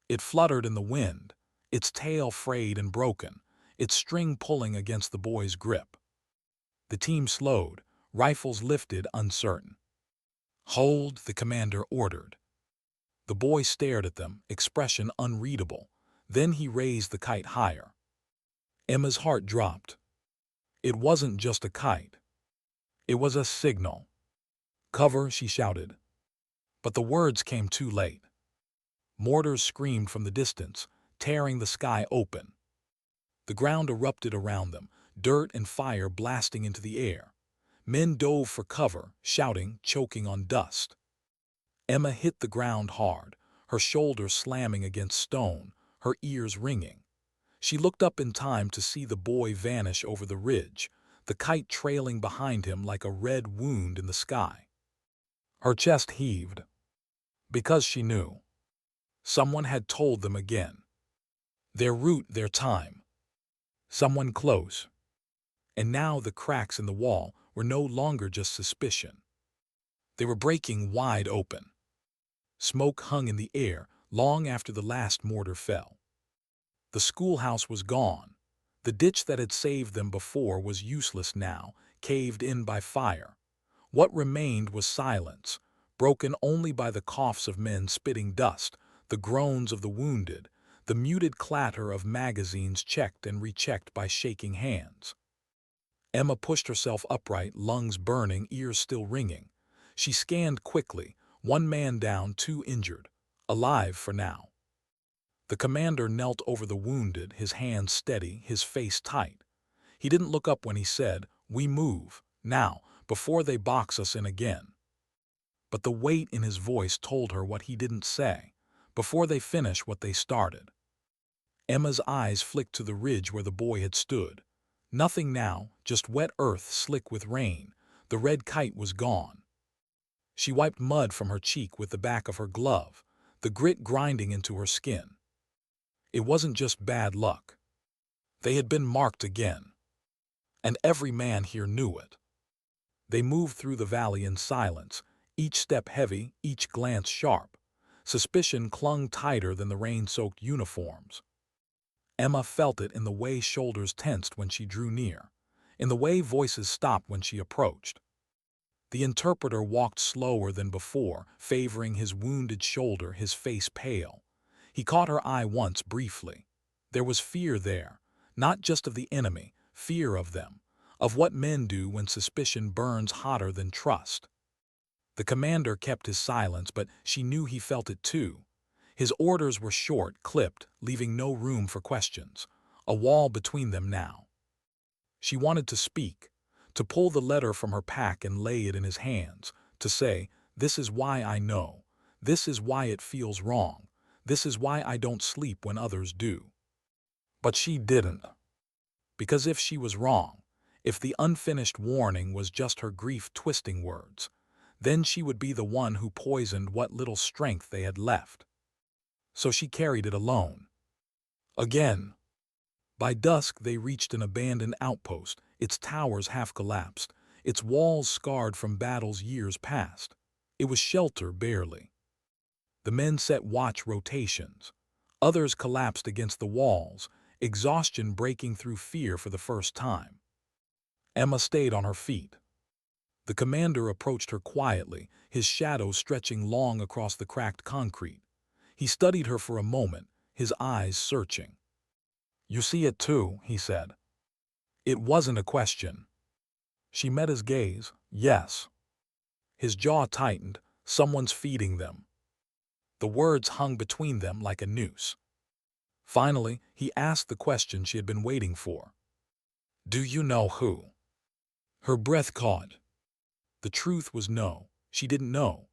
It fluttered in the wind, its tail frayed and broken, its string pulling against the boy's grip. The team slowed, rifles lifted, uncertain. "Hold," the commander ordered. The boy stared at them, expression unreadable. Then he raised the kite higher. Emma's heart dropped. It wasn't just a kite. It was a signal. "Cover," she shouted. But the words came too late. Mortars screamed from the distance, tearing the sky open. The ground erupted around them, dirt and fire blasting into the air. Men dove for cover, shouting, choking on dust. Emma hit the ground hard, her shoulders slamming against stone, her ears ringing. She looked up in time to see the boy vanish over the ridge, the kite trailing behind him like a red wound in the sky. Her chest heaved. Because she knew. Someone had told them again. Their route, their time. Someone close. And now the cracks in the wall were no longer just suspicion. They were breaking wide open. Smoke hung in the air long after the last mortar fell. The schoolhouse was gone. The ditch that had saved them before was useless now, caved in by fire. What remained was silence, broken only by the coughs of men spitting dust, the groans of the wounded, the muted clatter of magazines checked and rechecked by shaking hands. Emma pushed herself upright, lungs burning, ears still ringing. She scanned quickly, one man down, two injured, alive for now. The commander knelt over the wounded, his hands steady, his face tight. He didn't look up when he said, "We move, now, before they box us in again." But the weight in his voice told her what he didn't say, before they finish what they started. Emma's eyes flicked to the ridge where the boy had stood. Nothing now, just wet earth slick with rain. The red kite was gone. She wiped mud from her cheek with the back of her glove, the grit grinding into her skin. It wasn't just bad luck. They had been marked again. And every man here knew it. They moved through the valley in silence, each step heavy, each glance sharp. Suspicion clung tighter than the rain-soaked uniforms. Emma felt it in the way shoulders tensed when she drew near, in the way voices stopped when she approached. The interpreter walked slower than before, favoring his wounded shoulder, his face pale. He caught her eye once briefly. There was fear there, not just of the enemy, fear of them, of what men do when suspicion burns hotter than trust. The commander kept his silence, but she knew he felt it too. His orders were short, clipped, leaving no room for questions. A wall between them now. She wanted to speak, to pull the letter from her pack and lay it in his hands, to say, "This is why I know. This is why it feels wrong. This is why I don't sleep when others do." But she didn't. Because if she was wrong, if the unfinished warning was just her grief-twisting words, then she would be the one who poisoned what little strength they had left. So she carried it alone. Again. By dusk they reached an abandoned outpost, its towers half collapsed, its walls scarred from battles years past. It was shelter barely. The men set watch rotations. Others collapsed against the walls, exhaustion breaking through fear for the first time. Emma stayed on her feet. The commander approached her quietly, his shadow stretching long across the cracked concrete. He studied her for a moment, his eyes searching. "You see it too," he said. It wasn't a question. She met his gaze. Yes. His jaw tightened. Someone's feeding them. The words hung between them like a noose. Finally, he asked the question she had been waiting for. "Do you know who?" Her breath caught. The truth was no, she didn't know.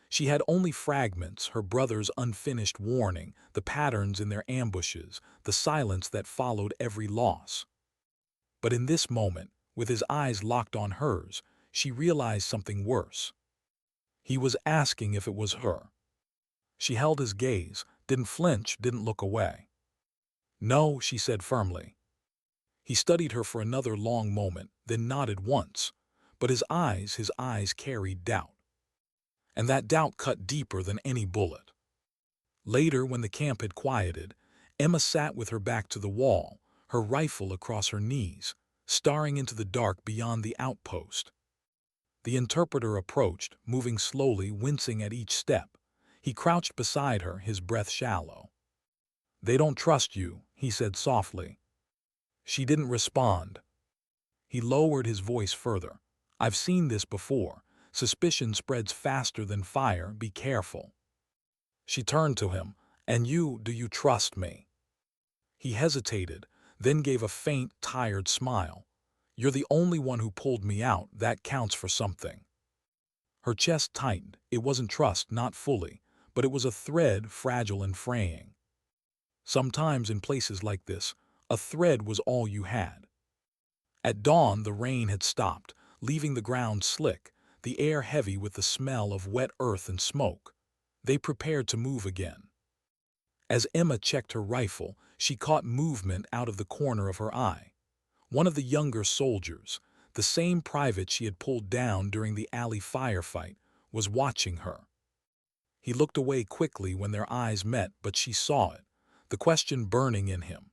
She had only fragments, her brother's unfinished warning, the patterns in their ambushes, the silence that followed every loss. But in this moment, with his eyes locked on hers, she realized something worse. He was asking if it was her. She held his gaze, didn't flinch, didn't look away. "No," she said firmly. He studied her for another long moment, then nodded once. But his eyes carried doubt. And that doubt cut deeper than any bullet. Later, when the camp had quieted, Emma sat with her back to the wall, her rifle across her knees, staring into the dark beyond the outpost. The interpreter approached, moving slowly, wincing at each step. He crouched beside her, his breath shallow. "They don't trust you," he said softly. She didn't respond. He lowered his voice further. "I've seen this before. Suspicion spreads faster than fire. Be careful." She turned to him. "And you, do you trust me?" He hesitated, then gave a faint, tired smile. "You're the only one who pulled me out. That counts for something." Her chest tightened. It wasn't trust, not fully, but it was a thread, fragile and fraying. Sometimes in places like this, a thread was all you had. At dawn, the rain had stopped, leaving the ground slick, the air heavy with the smell of wet earth and smoke. They prepared to move again. As Emma checked her rifle, she caught movement out of the corner of her eye. One of the younger soldiers, the same private she had pulled down during the alley firefight, was watching her. He looked away quickly when their eyes met, but she saw it, the question burning in him.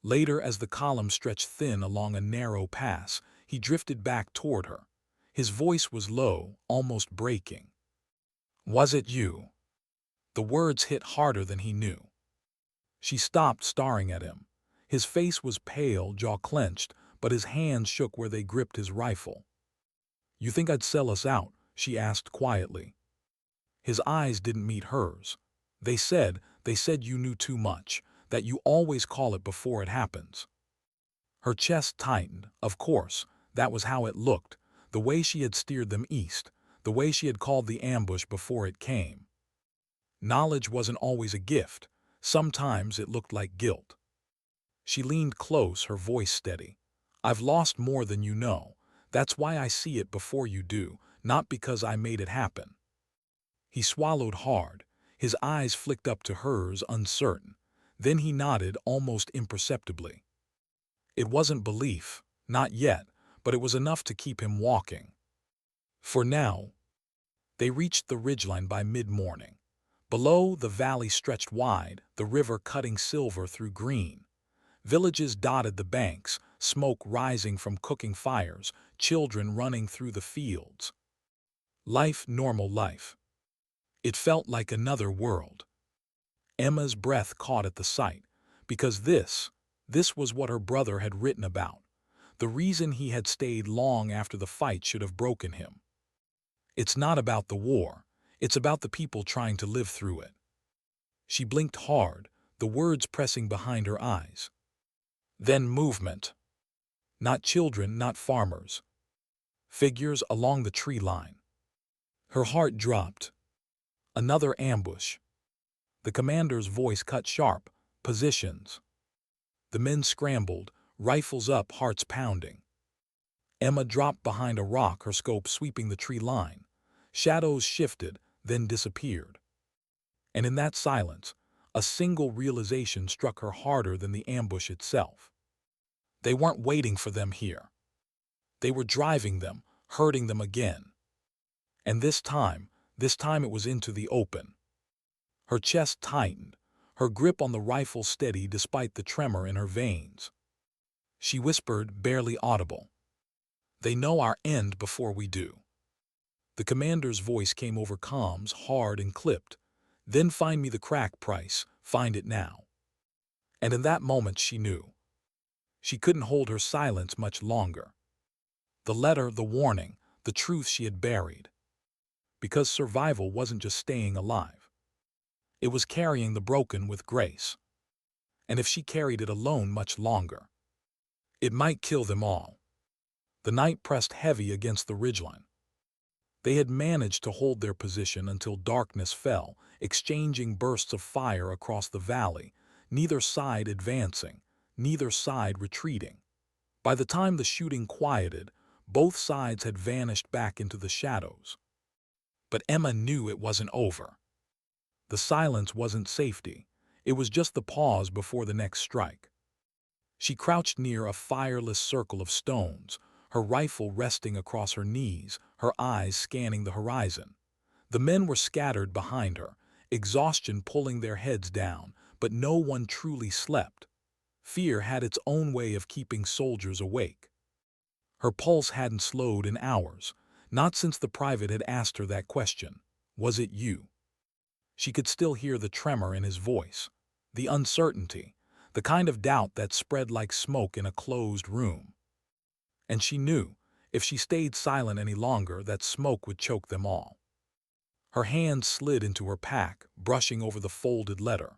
Later, as the column stretched thin along a narrow pass, he drifted back toward her. His voice was low, almost breaking. "Was it you?" The words hit harder than he knew. She stopped, staring at him. His face was pale, jaw clenched, but his hands shook where they gripped his rifle. "You think I'd sell us out?" she asked quietly. His eyes didn't meet hers. They said you knew too much, that you always call it before it happens." Her chest tightened. Of course, that was how it looked, the way she had steered them east, the way she had called the ambush before it came. Knowledge wasn't always a gift. Sometimes it looked like guilt. She leaned close, her voice steady. "I've lost more than you know. That's why I see it before you do, not because I made it happen." He swallowed hard. His eyes flicked up to hers, uncertain. Then he nodded almost imperceptibly. It wasn't belief, not yet, but it was enough to keep him walking. For now. They reached the ridgeline by mid-morning. Below, the valley stretched wide, the river cutting silver through green. Villages dotted the banks, smoke rising from cooking fires, children running through the fields. Life, normal life. It felt like another world. Emma's breath caught at the sight, because this was what her brother had written about, the reason he had stayed long after the fight should have broken him. It's not about the war, it's about the people trying to live through it. She blinked hard, the words pressing behind her eyes. Then movement. Not children, not farmers. Figures along the tree line. Her heart dropped. Another ambush. The commander's voice cut sharp. Positions. The men scrambled, rifles up, hearts pounding. Emma dropped behind a rock, her scope sweeping the tree line. Shadows shifted, then disappeared. And in that silence, a single realization struck her harder than the ambush itself. They weren't waiting for them here. They were driving them, hurting them again. And this time it was into the open. Her chest tightened, her grip on the rifle steady despite the tremor in her veins. She whispered, barely audible, "They know our end before we do." The commander's voice came over comms, hard and clipped. "Then find me the crack price, find it now." And in that moment she knew. She couldn't hold her silence much longer. The letter, the warning, the truth she had buried. Because survival wasn't just staying alive. It was carrying the broken with grace. And if she carried it alone much longer, it might kill them all. The night pressed heavy against the ridgeline. They had managed to hold their position until darkness fell, exchanging bursts of fire across the valley, neither side advancing, neither side retreating. By the time the shooting quieted, both sides had vanished back into the shadows. But Emma knew it wasn't over. The silence wasn't safety. It was just the pause before the next strike. She crouched near a fireless circle of stones, her rifle resting across her knees, her eyes scanning the horizon. The men were scattered behind her, exhaustion pulling their heads down, but no one truly slept. Fear had its own way of keeping soldiers awake. Her pulse hadn't slowed in hours, not since the private had asked her that question, "Was it you?" She could still hear the tremor in his voice, the uncertainty, the kind of doubt that spread like smoke in a closed room. And she knew, if she stayed silent any longer, that smoke would choke them all. Her hand slid into her pack, brushing over the folded letter.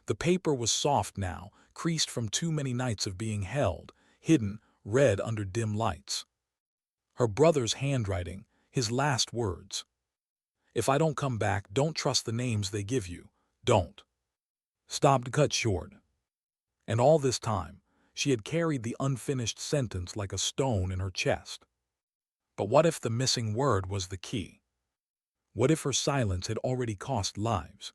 The paper was soft now, creased from too many nights of being held, hidden, red under dim lights. Her brother's handwriting, his last words. "If I don't come back, don't trust the names they give you. Don't." Stopped, cut short. And all this time, she had carried the unfinished sentence like a stone in her chest. But what if the missing word was the key? What if her silence had already cost lives?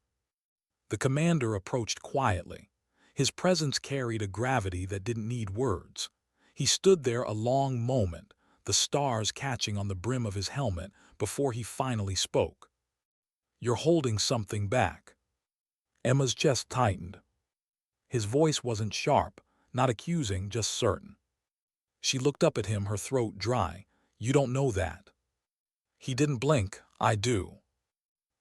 The commander approached quietly. His presence carried a gravity that didn't need words. He stood there a long moment, the stars catching on the brim of his helmet, before he finally spoke. "You're holding something back." Emma's chest tightened. His voice wasn't sharp, not accusing, just certain. She looked up at him, her throat dry. "You don't know that." He didn't blink. "I do."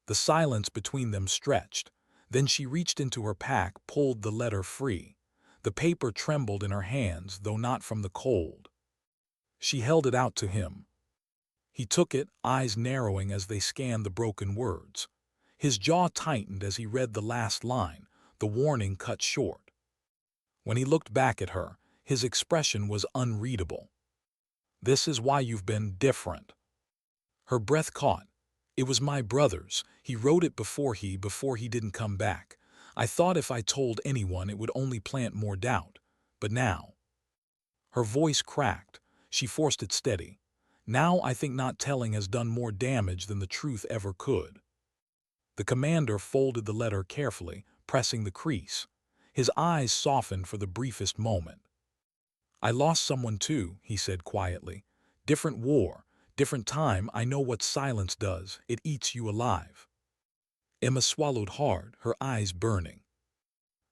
The silence between them stretched. Then she reached into her pack, pulled the letter free. The paper trembled in her hands, though not from the cold. She held it out to him. He took it, eyes narrowing as they scanned the broken words. His jaw tightened as he read the last line, the warning cut short. When he looked back at her, his expression was unreadable. "This is why you've been different." Her breath caught. "It was my brother's. He wrote it before he didn't come back. I thought if I told anyone it would only plant more doubt. But now—" Her voice cracked. She forced it steady. "Now I think not telling has done more damage than the truth ever could." The commander folded the letter carefully, pressing the crease. His eyes softened for the briefest moment. "I lost someone too," he said quietly. "Different war, different time. I know what silence does. It eats you alive." Emma swallowed hard, her eyes burning.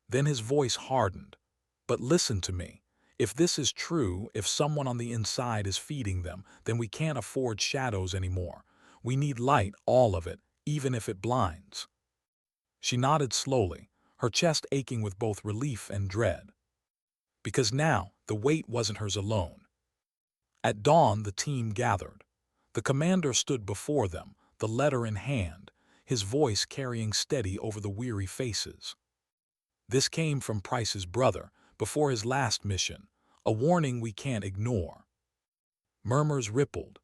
Then his voice hardened. "But listen to me. If this is true, if someone on the inside is feeding them, then we can't afford shadows anymore. We need light, all of it, even if it blinds." She nodded slowly, her chest aching with both relief and dread. Because now, the weight wasn't hers alone. At dawn, the team gathered. The commander stood before them, the letter in hand, his voice carrying steady over the weary faces. "This came from Price's brother, before his last mission, a warning we can't ignore." Murmurs rippled.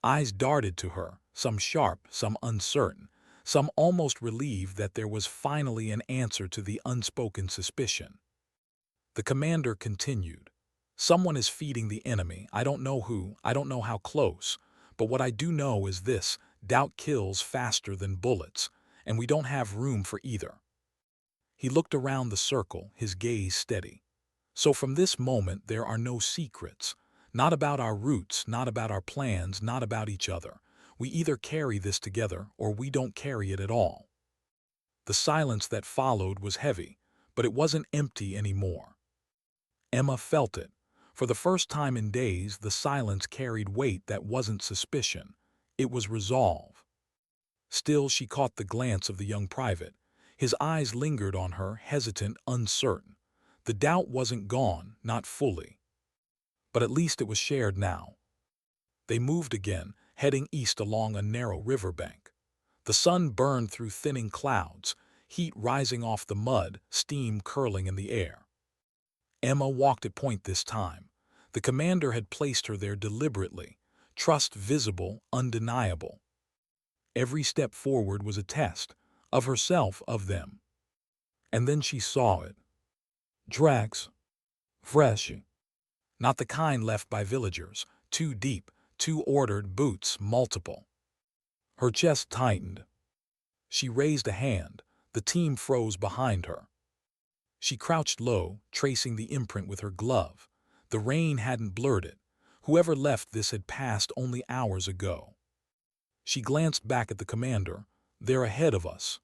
Eyes darted to her, some sharp, some uncertain, some almost relieved that there was finally an answer to the unspoken suspicion. The commander continued. Someone is feeding the enemy. I don't know who, I don't know how close. But what I do know is this: doubt kills faster than bullets, and we don't have room for either. He looked around the circle, his gaze steady. So from this moment there are no secrets. Not about our roots, not about our plans, not about each other. We either carry this together or we don't carry it at all. The silence that followed was heavy, but it wasn't empty anymore. Emma felt it. For the first time in days, the silence carried weight that wasn't suspicion. It was resolve. Still, she caught the glance of the young private. His eyes lingered on her, hesitant, uncertain. The doubt wasn't gone, not fully. But at least it was shared now. They moved again, heading east along a narrow riverbank. The sun burned through thinning clouds, heat rising off the mud, steam curling in the air. Emma walked at point this time. The commander had placed her there deliberately, trust visible, undeniable. Every step forward was a test, of herself, of them. And then she saw it. Tracks. Fresh. Not the kind left by villagers, too deep, too ordered, boots multiple. Her chest tightened. She raised a hand. The team froze behind her. She crouched low, tracing the imprint with her glove. The rain hadn't blurred it. Whoever left this had passed only hours ago. She glanced back at the commander. They're ahead of us.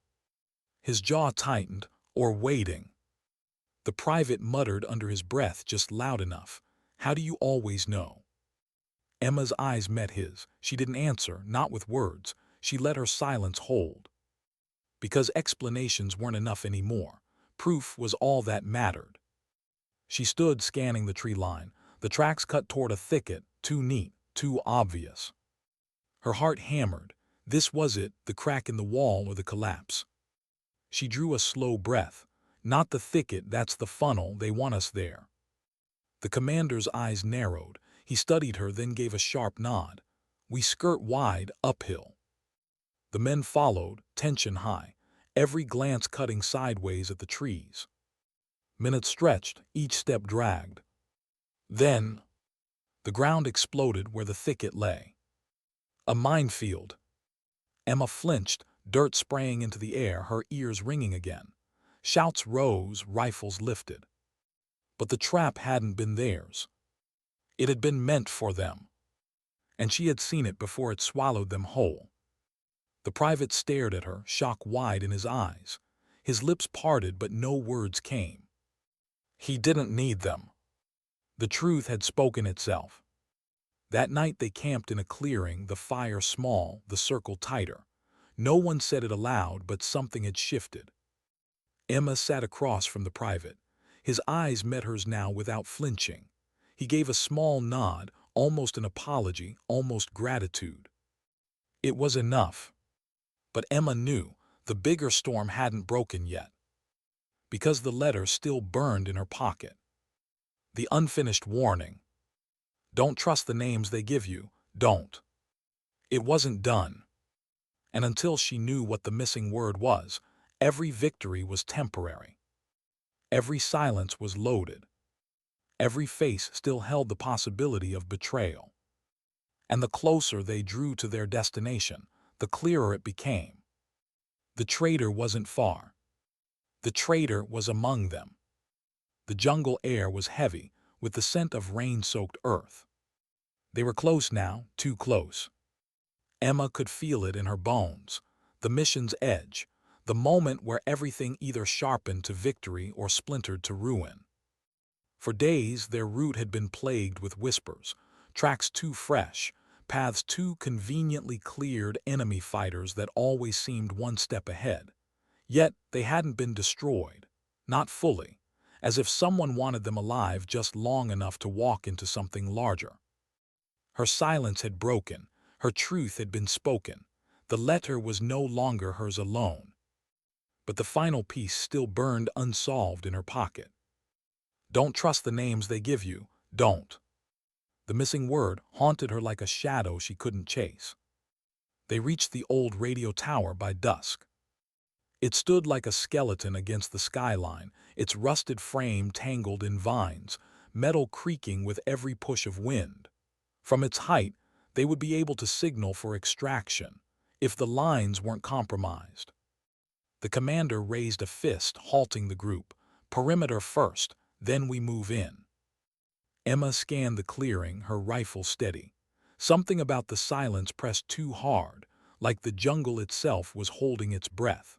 His jaw tightened, or waiting. The private muttered under his breath, just loud enough. How do you always know? Emma's eyes met his. She didn't answer, not with words. She let her silence hold. Because explanations weren't enough anymore. Proof was all that mattered. She stood scanning the tree line. The tracks cut toward a thicket, too neat, too obvious. Her heart hammered. This was it, the crack in the wall or the collapse. She drew a slow breath. Not the thicket, that's the funnel, they want us there. The commander's eyes narrowed. He studied her, then gave a sharp nod. We skirt wide, uphill. The men followed, tension high, every glance cutting sideways at the trees. Minutes stretched, each step dragged. Then, the ground exploded where the thicket lay. A minefield. Emma flinched, dirt spraying into the air, her ears ringing again. Shouts rose, rifles lifted. But the trap hadn't been theirs. It had been meant for them. And she had seen it before it swallowed them whole. The private stared at her, shock wide in his eyes. His lips parted, but no words came. He didn't need them. The truth had spoken itself. That night they camped in a clearing, the fire small, the circle tighter. No one said it aloud, but something had shifted. Emma sat across from the private. His eyes met hers now without flinching. He gave a small nod, almost an apology, almost gratitude. It was enough. But Emma knew the bigger storm hadn't broken yet. Because the letter still burned in her pocket. The unfinished warning. Don't trust the names they give you, don't. It wasn't done. And until she knew what the missing word was, every victory was temporary. Every silence was loaded. Every face still held the possibility of betrayal. And the closer they drew to their destination, the clearer it became. The traitor wasn't far. The traitor was among them. The jungle air was heavy, with the scent of rain-soaked earth. They were close now, too close. Emma could feel it in her bones, the mission's edge, the moment where everything either sharpened to victory or splintered to ruin. For days their route had been plagued with whispers, tracks too fresh, paths too conveniently cleared, enemy fighters that always seemed one step ahead. Yet they hadn't been destroyed, not fully, as if someone wanted them alive just long enough to walk into something larger. Her silence had broken, her truth had been spoken. The letter was no longer hers alone. But the final piece still burned unsolved in her pocket. Don't trust the names they give you, don't. The missing word haunted her like a shadow she couldn't chase. They reached the old radio tower by dusk. It stood like a skeleton against the skyline, its rusted frame tangled in vines, metal creaking with every push of wind. From its height, they would be able to signal for extraction, if the lines weren't compromised. The commander raised a fist, halting the group. Perimeter first, then we move in. Emma scanned the clearing, her rifle steady. Something about the silence pressed too hard, like the jungle itself was holding its breath.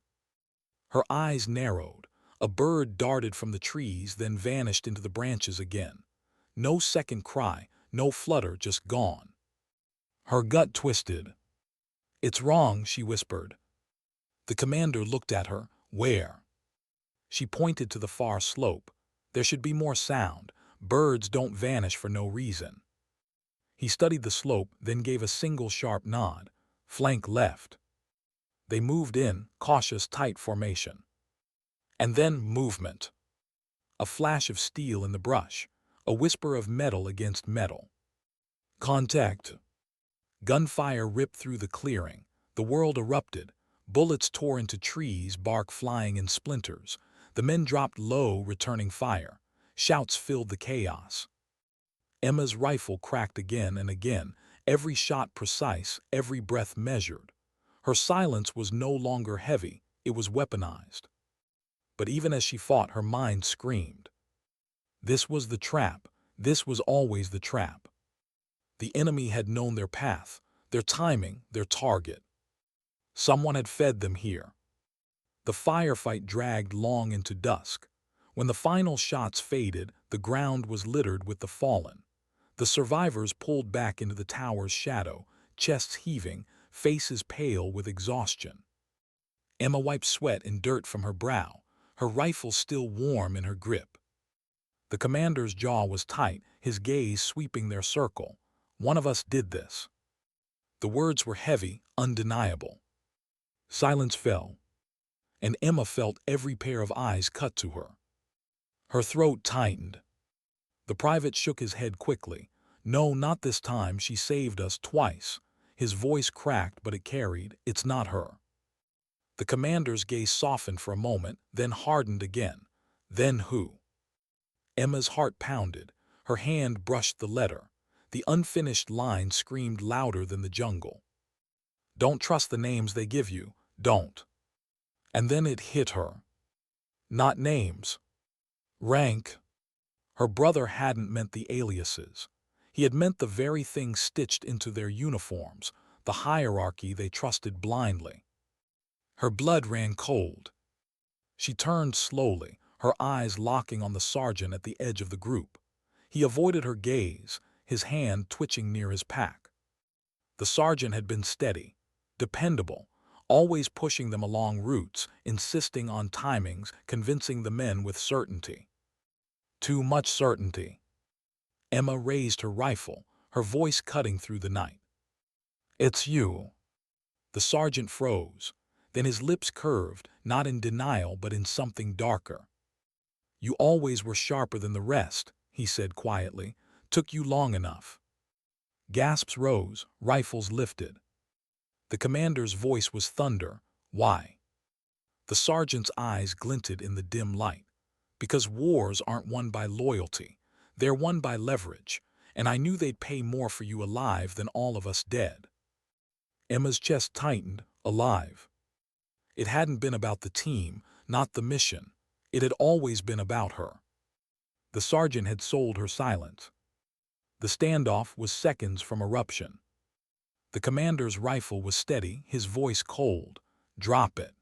Her eyes narrowed. A bird darted from the trees, then vanished into the branches again. No second cry, no flutter, just gone. Her gut twisted. "It's wrong," she whispered. The commander looked at her. "Where?" She pointed to the far slope. "There should be more sound. Birds don't vanish for no reason." He studied the slope, then gave a single sharp nod. "Flank left." They moved in, cautious, tight formation. And then movement. A flash of steel in the brush, a whisper of metal against metal. Contact. Gunfire ripped through the clearing. The world erupted. Bullets tore into trees, bark flying in splinters. The men dropped low, returning fire. Shouts filled the chaos. Emma's rifle cracked again and again, every shot precise, every breath measured. Her silence was no longer heavy, it was weaponized. But even as she fought, her mind screamed. This was the trap. This was always the trap. The enemy had known their path, their timing, their target. Someone had fed them here. The firefight dragged long into dusk. When the final shots faded, the ground was littered with the fallen. The survivors pulled back into the tower's shadow, chests heaving, faces pale with exhaustion. Emma wiped sweat and dirt from her brow, her rifle still warm in her grip. The commander's jaw was tight, his gaze sweeping their circle. "One of us did this." The words were heavy, undeniable. Silence fell, and Emma felt every pair of eyes cut to her. Her throat tightened. The private shook his head quickly. "No, not this time. She saved us twice." His voice cracked, but it carried. "It's not her." The commander's gaze softened for a moment, then hardened again. "Then who?" Emma's heart pounded. Her hand brushed the letter. The unfinished line screamed louder than the jungle. "Don't trust the names they give you. Don't." And then it hit her. Not names. Rank. Her brother hadn't meant the aliases. He had meant the very thing stitched into their uniforms, the hierarchy they trusted blindly. Her blood ran cold. She turned slowly, her eyes locking on the sergeant at the edge of the group. He avoided her gaze, his hand twitching near his pack. The sergeant had been steady, dependable, always pushing them along routes, insisting on timings, convincing the men with certainty. Too much certainty. Emma raised her rifle, her voice cutting through the night. "It's you." The sergeant froze. Then his lips curved, not in denial but in something darker. "You always were sharper than the rest," he said quietly. "Took you long enough." Gasps rose, rifles lifted. The commander's voice was thunder. "Why?" The sergeant's eyes glinted in the dim light. "Because wars aren't won by loyalty. They're won by leverage, and I knew they'd pay more for you alive than all of us dead." Emma's chest tightened. Alive. It hadn't been about the team, not the mission. It had always been about her. The sergeant had sold her silence. The standoff was seconds from eruption. The commander's rifle was steady, his voice cold. "Drop it."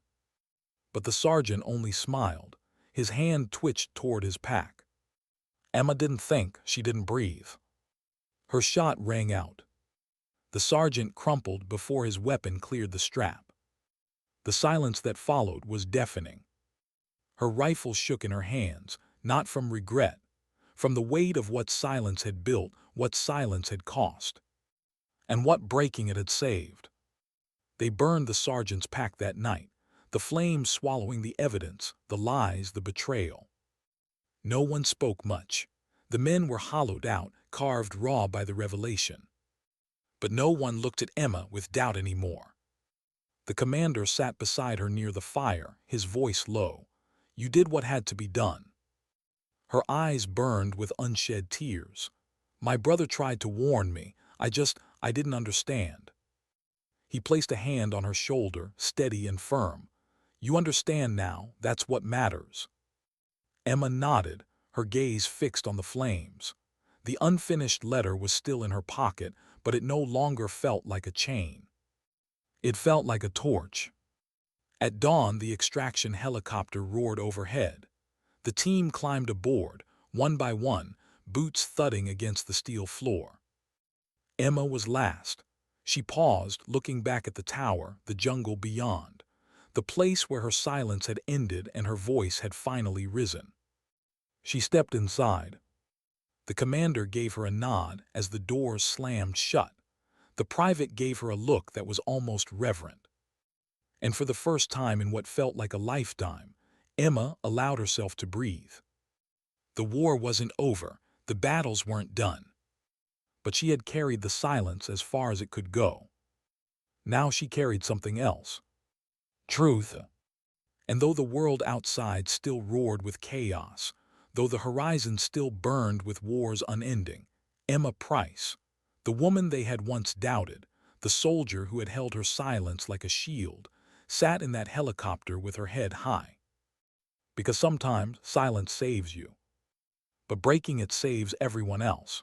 But the sergeant only smiled. His hand twitched toward his pack. Emma didn't think, she didn't breathe. Her shot rang out. The sergeant crumpled before his weapon cleared the strap. The silence that followed was deafening. Her rifle shook in her hands, not from regret, from the weight of what silence had built, what silence had cost, and what breaking it had saved. They burned the sergeant's pack that night, the flames swallowing the evidence, the lies, the betrayal. No one spoke much. The men were hollowed out, carved raw by the revelation. But no one looked at Emma with doubt anymore. The commander sat beside her near the fire, his voice low. "You did what had to be done." Her eyes burned with unshed tears. My brother tried to warn me. I didn't understand. He placed a hand on her shoulder, steady and firm. You understand now, that's what matters. Emma nodded, her gaze fixed on the flames. The unfinished letter was still in her pocket, but it no longer felt like a chain. It felt like a torch. At dawn, the extraction helicopter roared overhead. The team climbed aboard, one by one, boots thudding against the steel floor. Emma was last. She paused, looking back at the tower, the jungle beyond, the place where her silence had ended and her voice had finally risen. She stepped inside. The commander gave her a nod as the doors slammed shut. The private gave her a look that was almost reverent. And for the first time in what felt like a lifetime, Emma allowed herself to breathe. The war wasn't over, the battles weren't done. But she had carried the silence as far as it could go. Now she carried something else. Truth. And though the world outside still roared with chaos, though the horizon still burned with wars unending, Emma Price, the woman they had once doubted, the soldier who had held her silence like a shield, sat in that helicopter with her head high. Because sometimes silence saves you, but breaking it saves everyone else.